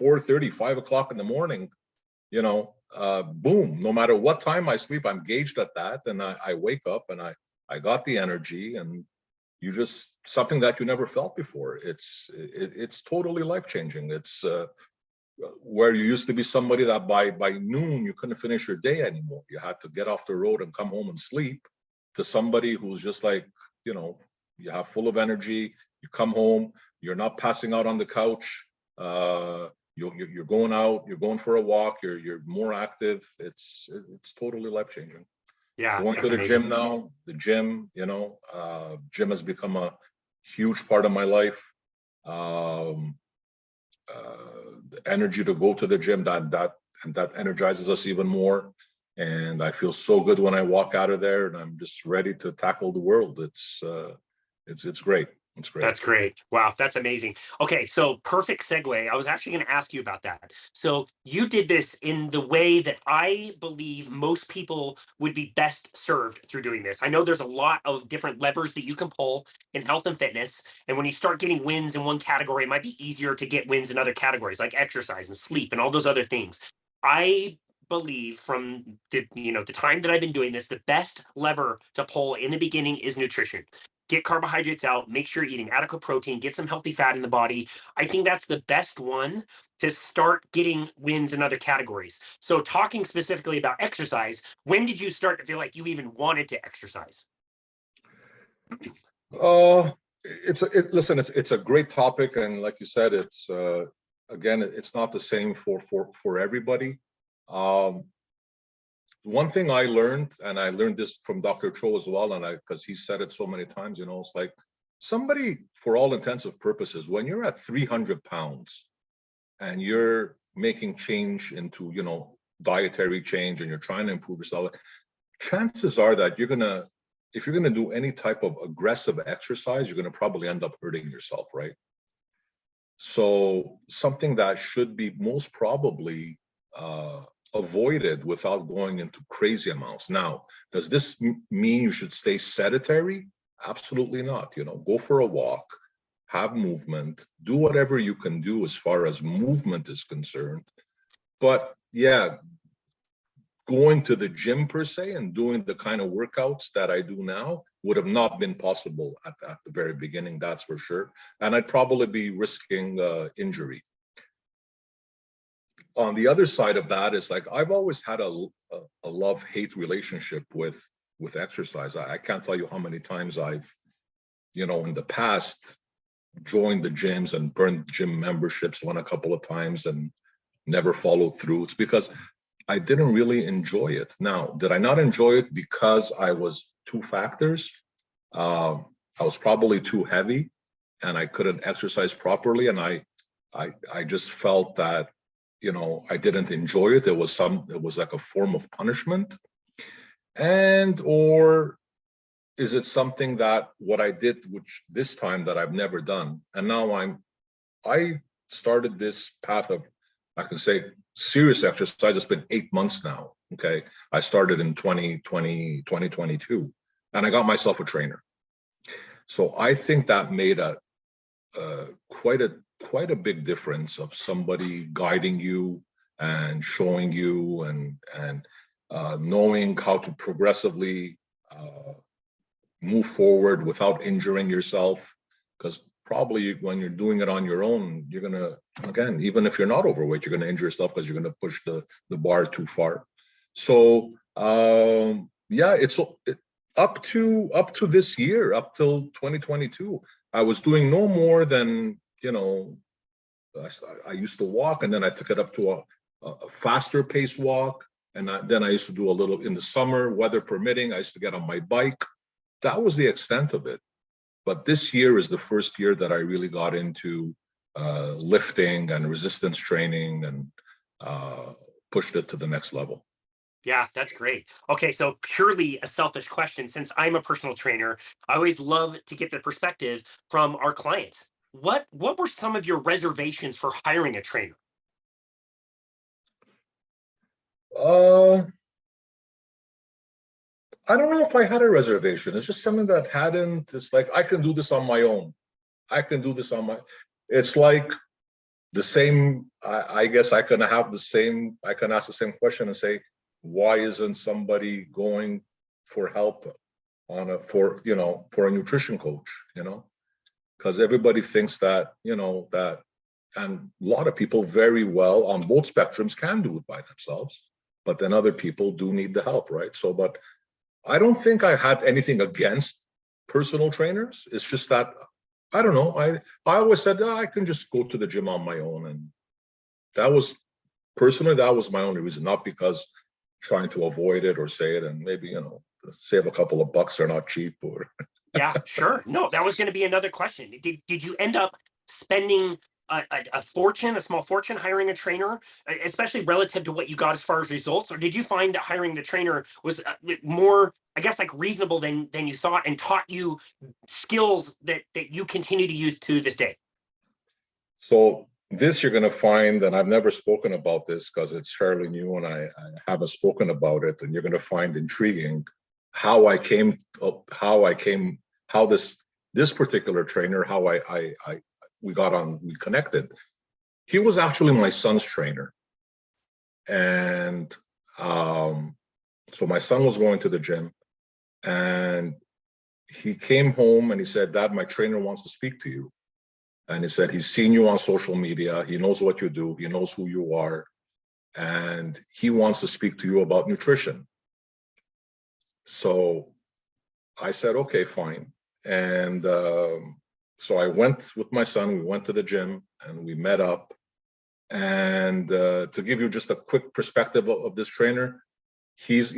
4:30, 5 o'clock in the morning, boom, no matter what time I sleep, I'm gauged at that. And I wake up and I got the energy, and you just, something that you never felt before. It's totally life-changing. It's where you used to be somebody that by noon, you couldn't finish your day anymore. You had to get off the road and come home and sleep, to somebody who's just like, you have full of energy, you come home, you're not passing out on the couch, you're going out, you're going for a walk, you're more active. It's totally life-changing. Yeah, Going that's to the amazing. gym now, gym has become a huge part of my life. The energy to go to the gym, that energizes us even more. And I feel so good when I walk out of there, and I'm just ready to tackle the world. It's great. It's great. That's great. Wow, that's amazing. Okay, so perfect segue. I was actually going to ask you about that. So you did this in the way that I believe most people would be best served through doing this. I know there's a lot of different levers that you can pull in health and fitness, and when you start getting wins in one category, it might be easier to get wins in other categories like exercise and sleep and all those other things. I believe from the time that I've been doing this, the best lever to pull in the beginning is nutrition. Get carbohydrates out, make sure you're eating adequate protein, get some healthy fat in the body. I think that's the best one to start getting wins in other categories. So, talking specifically about exercise, when did you start to feel like you even wanted to exercise? Listen, it's a great topic, and like you said, it's again, it's not the same for everybody. One thing I learned, and I learned this from Dr. Cho as well, and because he said it so many times, it's like somebody, for all intents and purposes, when you're at 300 pounds and you're making change into, dietary change, and you're trying to improve yourself, chances are that if you're gonna do any type of aggressive exercise, you're gonna probably end up hurting yourself, right? So something that should be most probably avoided without going into crazy amounts. Now, does this mean you should stay sedentary? Absolutely not. Go for a walk, have movement, do whatever you can do as far as movement is concerned. But yeah, going to the gym per se and doing the kind of workouts that I do now would have not been possible at the very beginning, that's for sure. And I'd probably be risking injury. On the other side of that is like, I've always had a love-hate relationship with exercise. I can't tell you how many times I've, in the past, joined the gyms and burned gym memberships, won a couple of times and never followed through. It's because I didn't really enjoy it. Now, did I not enjoy it because I was two factors? I was probably too heavy and I couldn't exercise properly. And I just felt that, I didn't enjoy it. It was like a form of punishment. Or is it something that what I did, which this time that I've never done, and now I started this path of, I can say, serious exercise. It's been 8 months now. Okay. I started in 2022, and I got myself a trainer. So I think that made quite a big difference of somebody guiding you and showing you and knowing how to progressively move forward without injuring yourself. Because probably when you're doing it on your own, you're going to, again, even if you're not overweight, you're going to injure yourself because you're going to push the bar too far. So yeah, it's up to this year, up till 2022, I was doing no more than, I used to walk, and then I took it up to a faster pace walk. And then I used to do a little in the summer, weather permitting. I used to get on my bike. That was the extent of it. But this year is the first year that I really got into lifting and resistance training and pushed it to the next level. Yeah, that's great. Okay, so purely a selfish question. Since I'm a personal trainer, I always love to get the perspective from our clients. What were some of your reservations for hiring a trainer? I don't know if I had a reservation. It's just something that hadn't. It's like I can do this on my own. I can do this on my. It's like the same. I guess I can have the same. I can ask the same question and say, why isn't somebody going for help for a nutrition coach? Because everybody thinks that that, and a lot of people very well on both spectrums can do it by themselves, but then other people do need the help, right? So, but I don't think I had anything against personal trainers. It's just that I don't know. I always said I can just go to the gym on my own, and that was my only reason, not because trying to avoid it or say it, and maybe save a couple of bucks are not cheap or. Yeah, sure. No, that was going to be another question. Did you end up spending a fortune, a small fortune, hiring a trainer, especially relative to what you got as far as results, or did you find that hiring the trainer was more, I guess, like reasonable than you thought, and taught you skills that you continue to use to this day? So this you're going to find, and I've never spoken about this because it's fairly new and I haven't spoken about it, and you're going to find intriguing how this particular trainer, how we connected. He was actually my son's trainer. And so my son was going to the gym, and he came home and he said, Dad, my trainer wants to speak to you. And he said, he's seen you on social media. He knows what you do. He knows who you are. And he wants to speak to you about nutrition. So I said, okay, fine. And so I went with my son. We went to the gym and we met up. And to give you just a quick perspective of this trainer, he's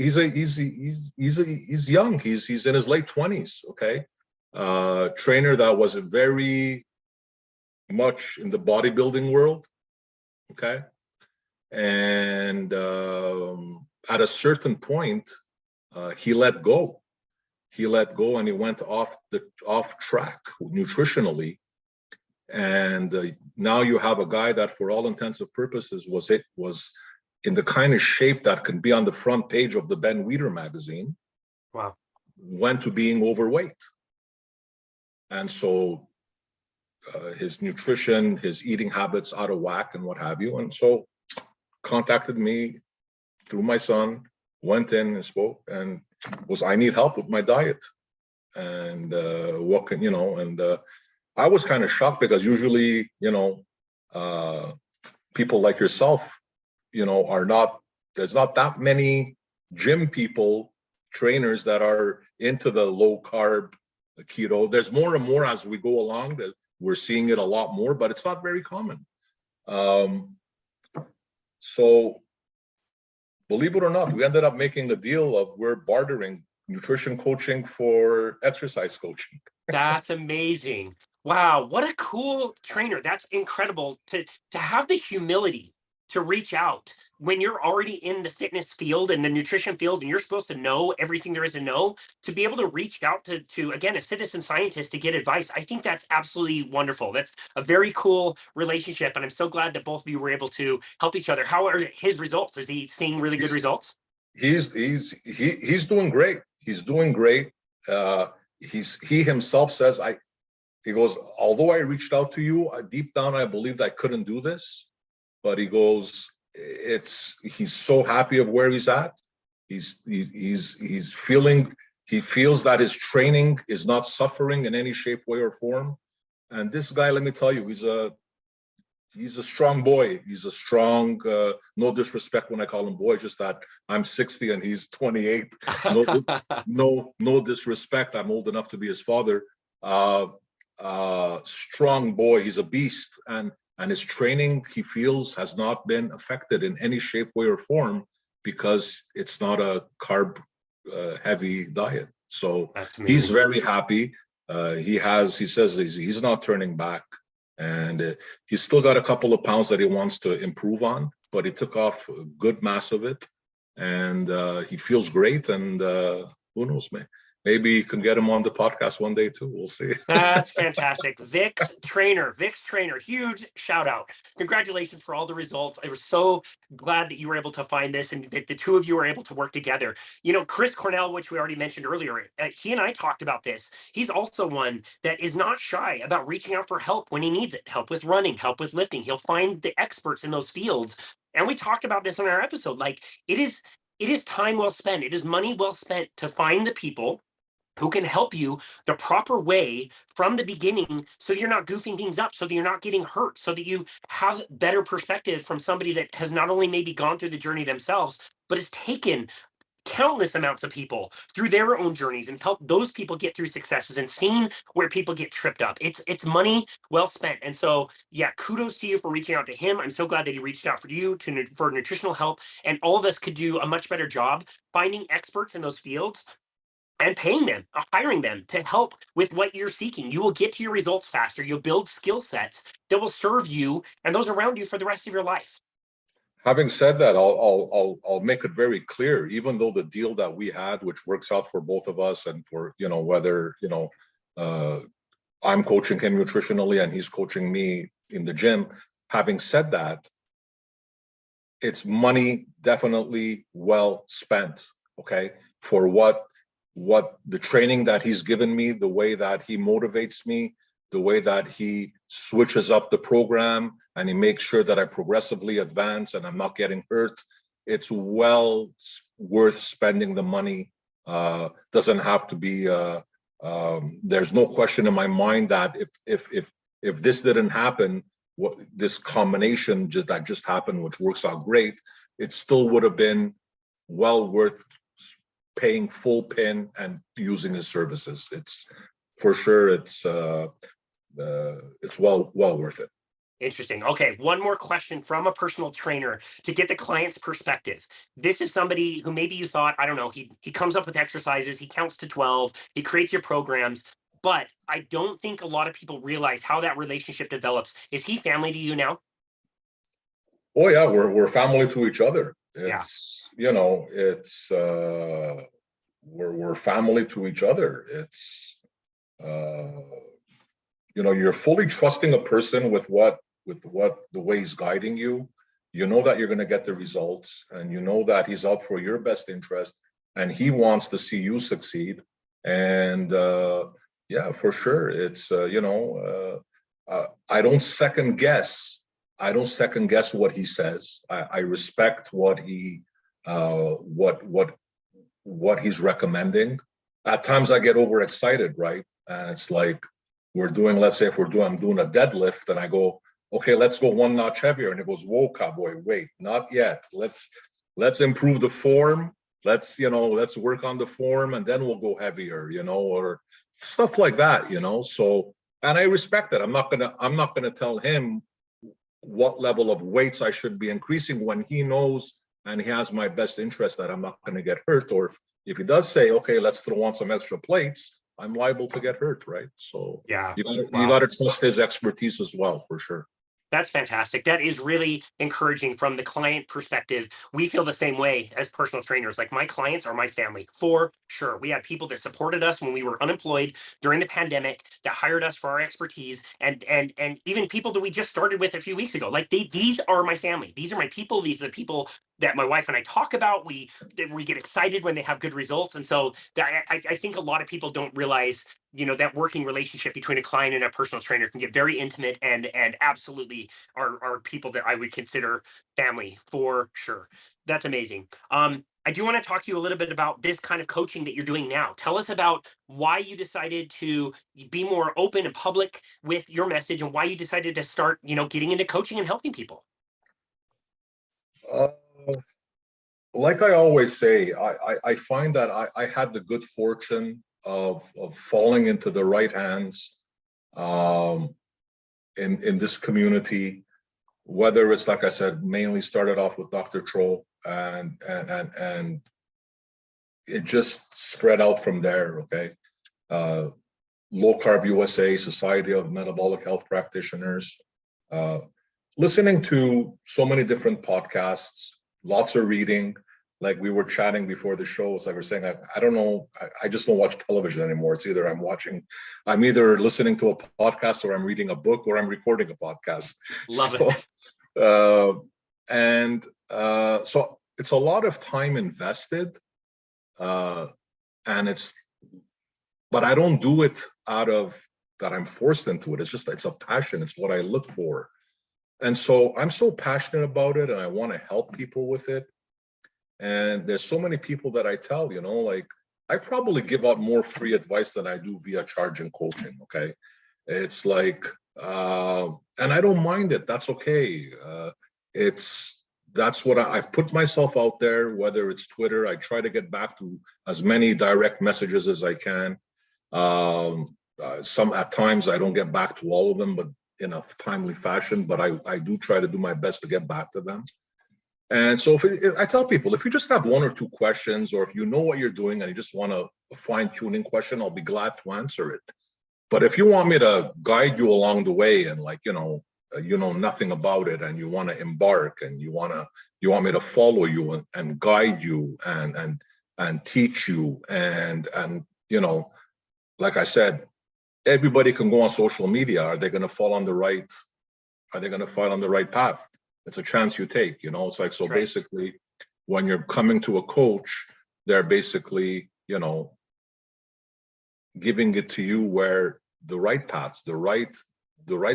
young. He's in his late 20s. Okay, trainer that was very much in the bodybuilding world. Okay, and at a certain point, he let go. He let go and he went off track nutritionally. And now you have a guy that, for all intents and purposes, was in the kind of shape that can be on the front page of the Ben Weider magazine. Wow. Went to being overweight. And so his nutrition, his eating habits out of whack and what have you. And so contacted me through my son, went in and spoke, and I need help with my diet. And what can, and I was kind of shocked because usually, people like yourself, there's not that many gym people, trainers that are into the low carb, the keto. There's more and more as we go along that we're seeing it a lot more, but it's not very common. So believe it or not, we ended up making a deal of we're bartering nutrition coaching for exercise coaching. That's amazing. Wow, what a cool trainer. That's incredible to have the humility to reach out when you're already in the fitness field and the nutrition field, and you're supposed to know everything there is to know, to be able to reach out to again, a citizen scientist to get advice. I think that's absolutely wonderful. That's a very cool relationship, and I'm so glad that both of you were able to help each other. How are his results? Is he seeing really good results? He's doing great. He's doing great. He himself says, he goes, although I reached out to you, deep down I believed I couldn't do this, but he goes, he's so happy of where he's at. He's feeling, he feels that his training is not suffering in any shape, way, or form. And this guy, let me tell you, he's a strong boy. He's a strong, no disrespect when I call him boy, just that I'm 60 and he's 28. No disrespect. I'm old enough to be his father. Strong boy. He's a beast, and his training, he feels, has not been affected in any shape, way, or form because it's not a carb heavy diet. So he's very happy. He says he's not turning back, and he's still got a couple of pounds that he wants to improve on, but he took off a good mass of it, and he feels great. And who knows, man? Maybe you can get him on the podcast one day too. We'll see. That's fantastic. Vic's trainer, huge shout out. Congratulations for all the results. I was so glad that you were able to find this and that the two of you were able to work together. You know, Chris Cornell, which we already mentioned earlier, he and I talked about this. He's also one that is not shy about reaching out for help when he needs it. Help with running, help with lifting. He'll find the experts in those fields. And we talked about this in our episode. Like, it is time well spent. It is money well spent to find the people who can help you the proper way from the beginning, so you're not goofing things up, so that you're not getting hurt, so that you have better perspective from somebody that has not only maybe gone through the journey themselves, but has taken countless amounts of people through their own journeys and helped those people get through successes and seen where people get tripped up. It's money well spent. And so, yeah, kudos to you for reaching out to him. I'm so glad that he reached out for you for nutritional help, and all of us could do a much better job finding experts in those fields and paying them, hiring them to help with what you're seeking. You will get to your results faster. You'll build skill sets that will serve you and those around you for the rest of your life. Having said that, I'll make it very clear. Even though the deal that we had, which works out for both of us, and for whether I'm coaching him nutritionally and he's coaching me in the gym. Having said that, it's money definitely well spent. Okay, for what the training that he's given me, the way that he motivates me, the way that he switches up the program, and he makes sure that I progressively advance and I'm not getting hurt. It's well worth spending the money. Doesn't have to be. There's no question in my mind that if this didn't happen, what this combination that just happened, which works out great, it still would have been well worth paying full pin and using his services. It's for sure. It's well worth it. Interesting. Okay, one more question from a personal trainer to get the client's perspective. This is somebody who maybe you thought, I don't know, he comes up with exercises, he counts to 12, he creates your programs, but I don't think a lot of people realize how that relationship develops. Is he family to you now? Oh yeah, we're family to each other. It's we're family to each other. It's you're fully trusting a person with the way he's guiding you. You know that you're going to get the results, and you know that he's out for your best interest, and he wants to see you succeed. And yeah, for sure, it's I don't second guess. I don't second guess what he says. I respect what he's recommending. At times I get overexcited, right? And it's like let's say I'm doing a deadlift, and I go, okay, let's go one notch heavier. And it goes, whoa, cowboy, wait, not yet. Let's improve the form. Let's work on the form, and then we'll go heavier, or stuff like that, So, and I respect that. I'm not gonna tell him what level of weights I should be increasing when he knows and he has my best interest that I'm not going to get hurt. Or if he does say, okay, let's throw on some extra plates, I'm liable to get hurt, right? So Yeah, you got to trust his expertise as well, for sure. That's fantastic. That is really encouraging from the client perspective. We feel the same way as personal trainers. Like, my clients are my family for sure. We had people that supported us when we were unemployed during the pandemic, that hired us for our expertise, and even people that we just started with a few weeks ago. Like, these are my family. These are my people. These are the people that my wife and I talk about. We get excited when they have good results, and so I think a lot of people don't realize, that working relationship between a client and a personal trainer can get very intimate, and absolutely are people that I would consider family for sure. That's amazing. I do want to talk to you a little bit about this kind of coaching that you're doing now. Tell us about why you decided to be more open and public with your message, and why you decided to start, getting into coaching and helping people. Uh, like I always say, I find that I had the good fortune of falling into the right hands in this community, whether it's, like I said, mainly started off with Dr. Troll, and it just spread out from there. Okay. Low Carb USA, Society of Metabolic Health Practitioners, listening to so many different podcasts, lots of reading. Like we were chatting before the show, it's like we're saying, I don't know, I just don't watch television anymore. It's either I'm either listening to a podcast, or I'm reading a book, or I'm recording a podcast. Love it. So it's a lot of time invested, but I don't do it out of that I'm forced into it. It's a passion. It's what I look for. And so I'm so passionate about it, and I want to help people with it. And there's so many people that I tell, like, I probably give out more free advice than I do via charging coaching. Okay. It's like, and I don't mind it. That's okay. That's what I've put myself out there, whether it's Twitter. I try to get back to as many direct messages as I can. Some at times I don't get back to all of them, but in a timely fashion, but I do try to do my best to get back to them. And so I tell people, if you just have one or two questions, or if you know what you're doing and you just want a fine-tuning question, I'll be glad to answer it. But if you want me to guide you along the way, and you know nothing about it, and you want to embark, and you want me to follow you and guide you and teach you, and like I said, everybody can go on social media. Are they going to fall on the right? Are they going to fall on the right path? It's a chance you take. It's like, so basically, when you're coming to a coach, they're basically, giving it to you where the right paths, the right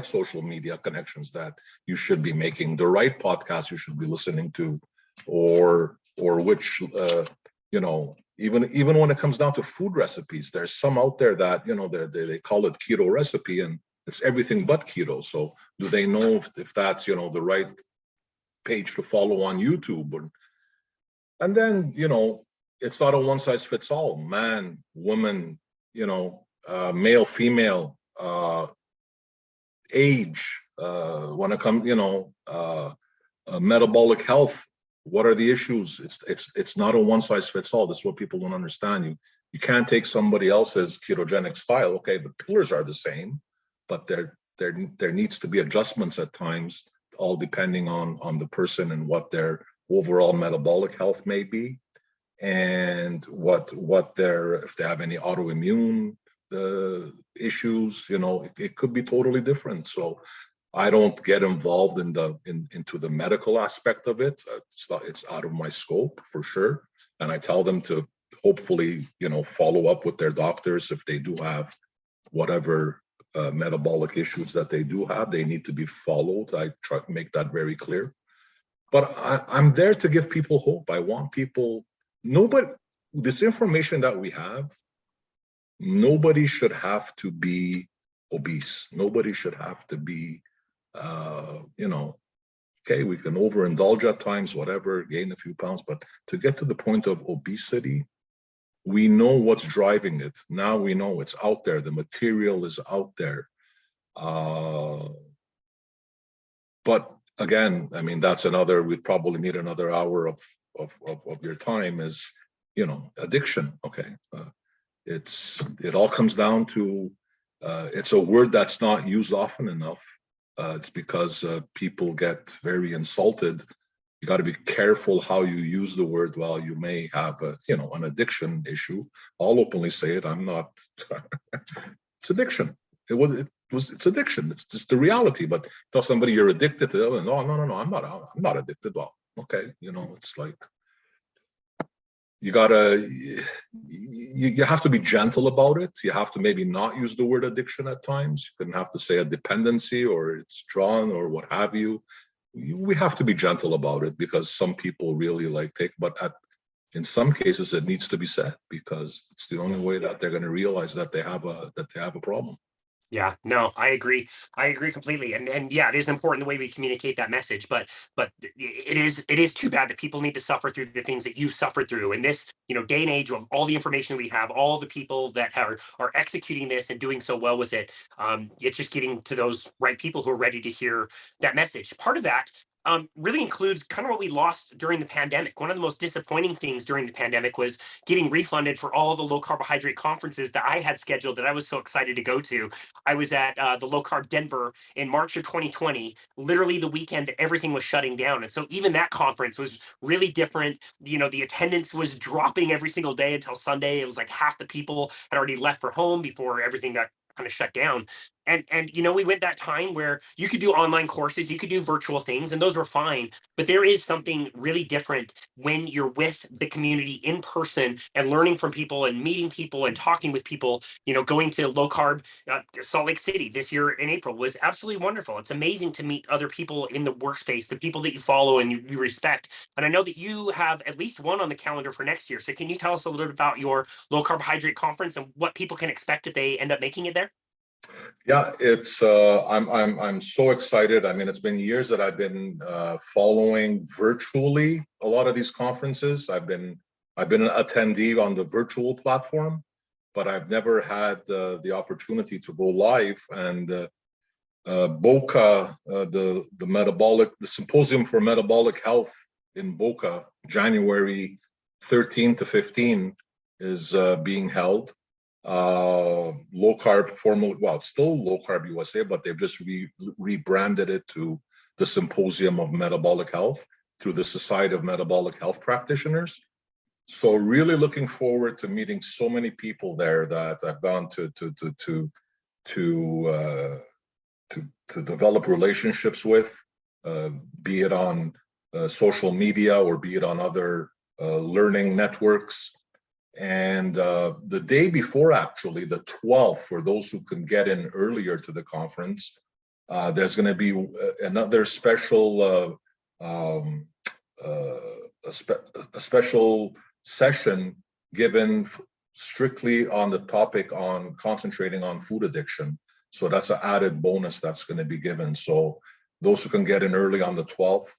social media connections that you should be making, the right podcast you should be listening to, or which, even when it comes down to food recipes, there's some out there that, they call it keto recipe, and it's everything but keto. So do they know if that's, the right page to follow on YouTube? And then, it's not a one size fits all. Man, woman, male, female, age, when it comes, metabolic health. What are the issues? It's not a one size fits all. That's what people don't understand. You can't take somebody else's ketogenic style. Okay, the pillars are the same, but there needs to be adjustments at times, all depending on the person and what their overall metabolic health may be, and what if they have any autoimmune issues. It could be totally different. So I don't get involved into the medical aspect of it. It's out of my scope for sure. And I tell them to hopefully, follow up with their doctors if they do have whatever metabolic issues that they do have. They need to be followed. I try to make that very clear. But I'm there to give people hope. I want people, this information that we have, nobody should have to be obese. Nobody should have to be, okay, we can overindulge at times, whatever, gain a few pounds, but to get to the point of obesity, we know what's driving it. Now we know it's out there. The material is out there. But again, I mean, we'd probably need another hour of your time, is, addiction. Okay. It all comes down to, it's a word that's not used often enough. It's because people get very insulted. You got to be careful how you use the word. While you may have an addiction issue, I'll openly say it. I'm not. It's addiction. It's addiction. It's just the reality. But tell somebody you're addicted to them, and no, I'm not addicted. Well, okay, it's like, you have to be gentle about it. You have to maybe not use the word addiction at times. You can have to say a dependency, or it's drawn, or what have you. We have to be gentle about it, because some people really but in some cases it needs to be said, because it's the only way that they're going to realize that they have a problem. Yeah, no, I agree. I agree completely. And yeah, it is important the way we communicate that message, but it is too bad that people need to suffer through the things that you suffered through in this, day and age of all the information we have, all the people that are executing this and doing so well with it. It's just getting to those right people who are ready to hear that message. Part of that really includes kind of what we lost during the pandemic. One of the most disappointing things during the pandemic was getting refunded for all the low carbohydrate conferences that I had scheduled that I was so excited to go to. I was at the Low Carb Denver in March of 2020, literally the weekend that everything was shutting down. And so even that conference was really different. The attendance was dropping every single day until Sunday. It was like half the people had already left for home before everything got kind of shut down. And we went that time where you could do online courses, you could do virtual things, and those were fine. But there is something really different when you're with the community in person and learning from people and meeting people and talking with people. Going to low carb Salt Lake City this year in April was absolutely wonderful. It's amazing to meet other people in the workspace, the people that you follow and you respect. And I know that you have at least one on the calendar for next year. So can you tell us a little bit about your low carbohydrate conference and what people can expect if they end up making it there? Yeah, it's I'm so excited. I mean, it's been years that I've been following virtually a lot of these conferences. I've been an attendee on the virtual platform, but I've never had the opportunity to go live. And Boca, the symposium for metabolic health in Boca, January 13 to 15, is being held. Low carb formal, well, it's still Low Carb USA, but they've just rebranded it to the Symposium of Metabolic Health through the Society of Metabolic Health Practitioners. So really looking forward to meeting so many people there that I've gone to develop relationships with, be it on social media or be it on other learning networks. And the day before, actually, the 12th, for those who can get in earlier to the conference, there's going to be another special a special session given strictly on the topic on concentrating on food addiction. So that's an added bonus that's going to be given. So those who can get in early on the 12th,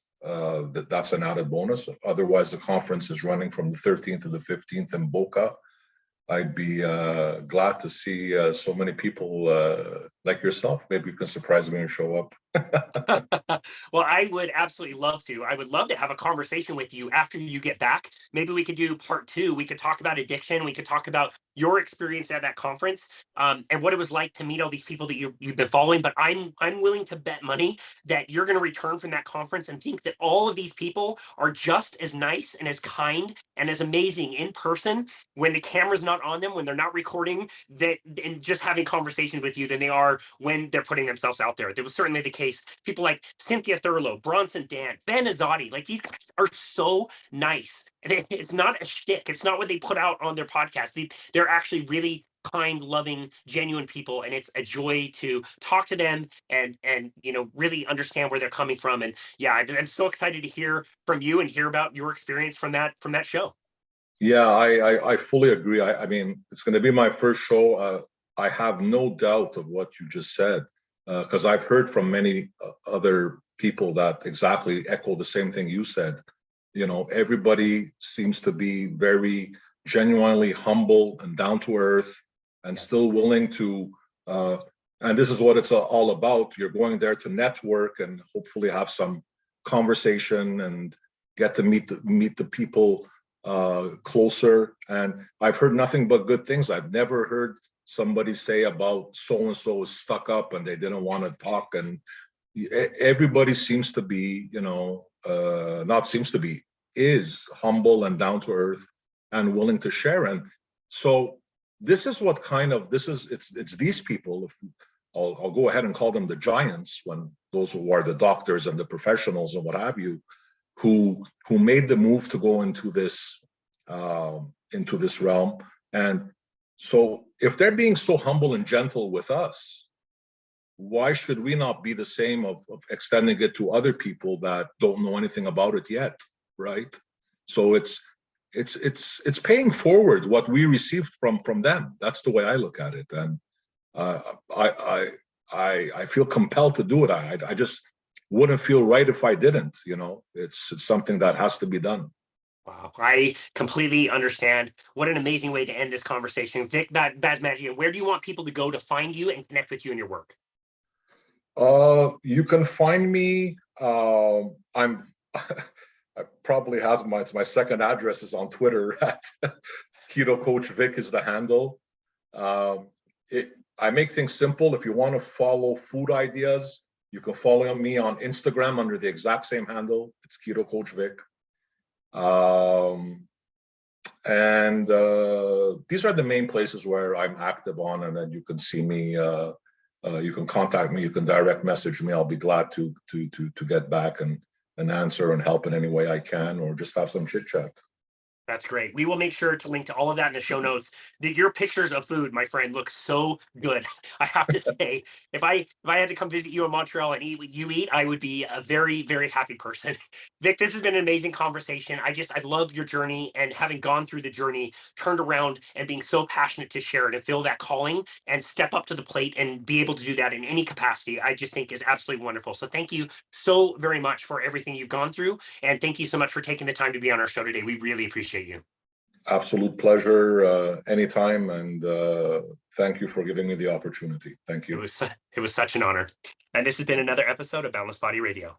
that's an added bonus. Otherwise, the conference is running from the 13th to the 15th in Boca. I'd be glad to see so many people like yourself. Maybe you can surprise me and show up. Well, I would absolutely love to. I would love to have a conversation with you after you get back. Maybe we could do part two. We could talk about addiction. We could talk about your experience at that conference, and what it was like to meet all these people that you've been following. But I'm willing to bet money that you're going to return from that conference and think that all of these people are just as nice and as kind and as amazing in person when the camera's not on them, when they're not recording that and just having conversations with you, than they are when they're putting themselves out there. That was certainly the case. People like Cynthia Thurlow, Bronson Dan, Ben Azadi, like these guys are so nice. It's not a shtick. It's not what they put out on their podcast. They're actually really kind, loving, genuine people, and it's a joy to talk to them and really understand where they're coming from. And yeah, I'm so excited to hear from you and hear about your experience from that show. Yeah, I fully agree. I mean, it's going to be my first show. I have no doubt of what you just said, because I've heard from many other people that exactly echo the same thing you said. Everybody seems to be very genuinely humble and down to earth and Yes. still willing to, and this is what it's all about. You're going there to network and hopefully have some conversation and get to meet the people closer. And I've heard nothing but good things. I've never heard somebody say about so and so is stuck up and they didn't want to talk. And everybody seems to be, not seems to be, is humble and down to earth and willing to share. And so this is what it's these people. If I'll go ahead and call them the giants, when those who are the doctors and the professionals and what have you, who made the move to go into this realm. And so if they're being so humble and gentle with us, why should we not be the same of extending it to other people that don't know anything about it yet, right? So it's paying forward what we received from them. That's the way I look at it, and uh, I feel compelled to do it. I just wouldn't feel right if I didn't. It's something that has to be done. Wow, I completely understand. What an amazing way to end this conversation. Vic Basmadjian, where do you want people to go to find you and connect with you and your work? You can find me. I'm I probably has my second address is on Twitter at Keto Coach Vic is the handle. Um, I make things simple. If you want to follow food ideas, you can follow me on Instagram under the exact same handle. It's Keto Coach Vic. And these are the main places where I'm active on, and then you can see me. You can contact me. You can direct message me. I'll be glad to get back and answer and help in any way I can, or just have some chit chat. That's great. We will make sure to link to all of that in the show notes. Your pictures of food, my friend, look so good. I have to say, if I had to come visit you in Montreal and eat what you eat, I would be a very, very happy person. Vic, this has been an amazing conversation. I love your journey, and having gone through the journey, turned around and being so passionate to share it and feel that calling and step up to the plate and be able to do that in any capacity, I just think is absolutely wonderful. So thank you so very much for everything you've gone through. And thank you so much for taking the time to be on our show today. We really appreciate you. Absolute pleasure, anytime, and thank you for giving me the opportunity. Thank you. It was such an honor. And this has been another episode of Boundless Body Radio.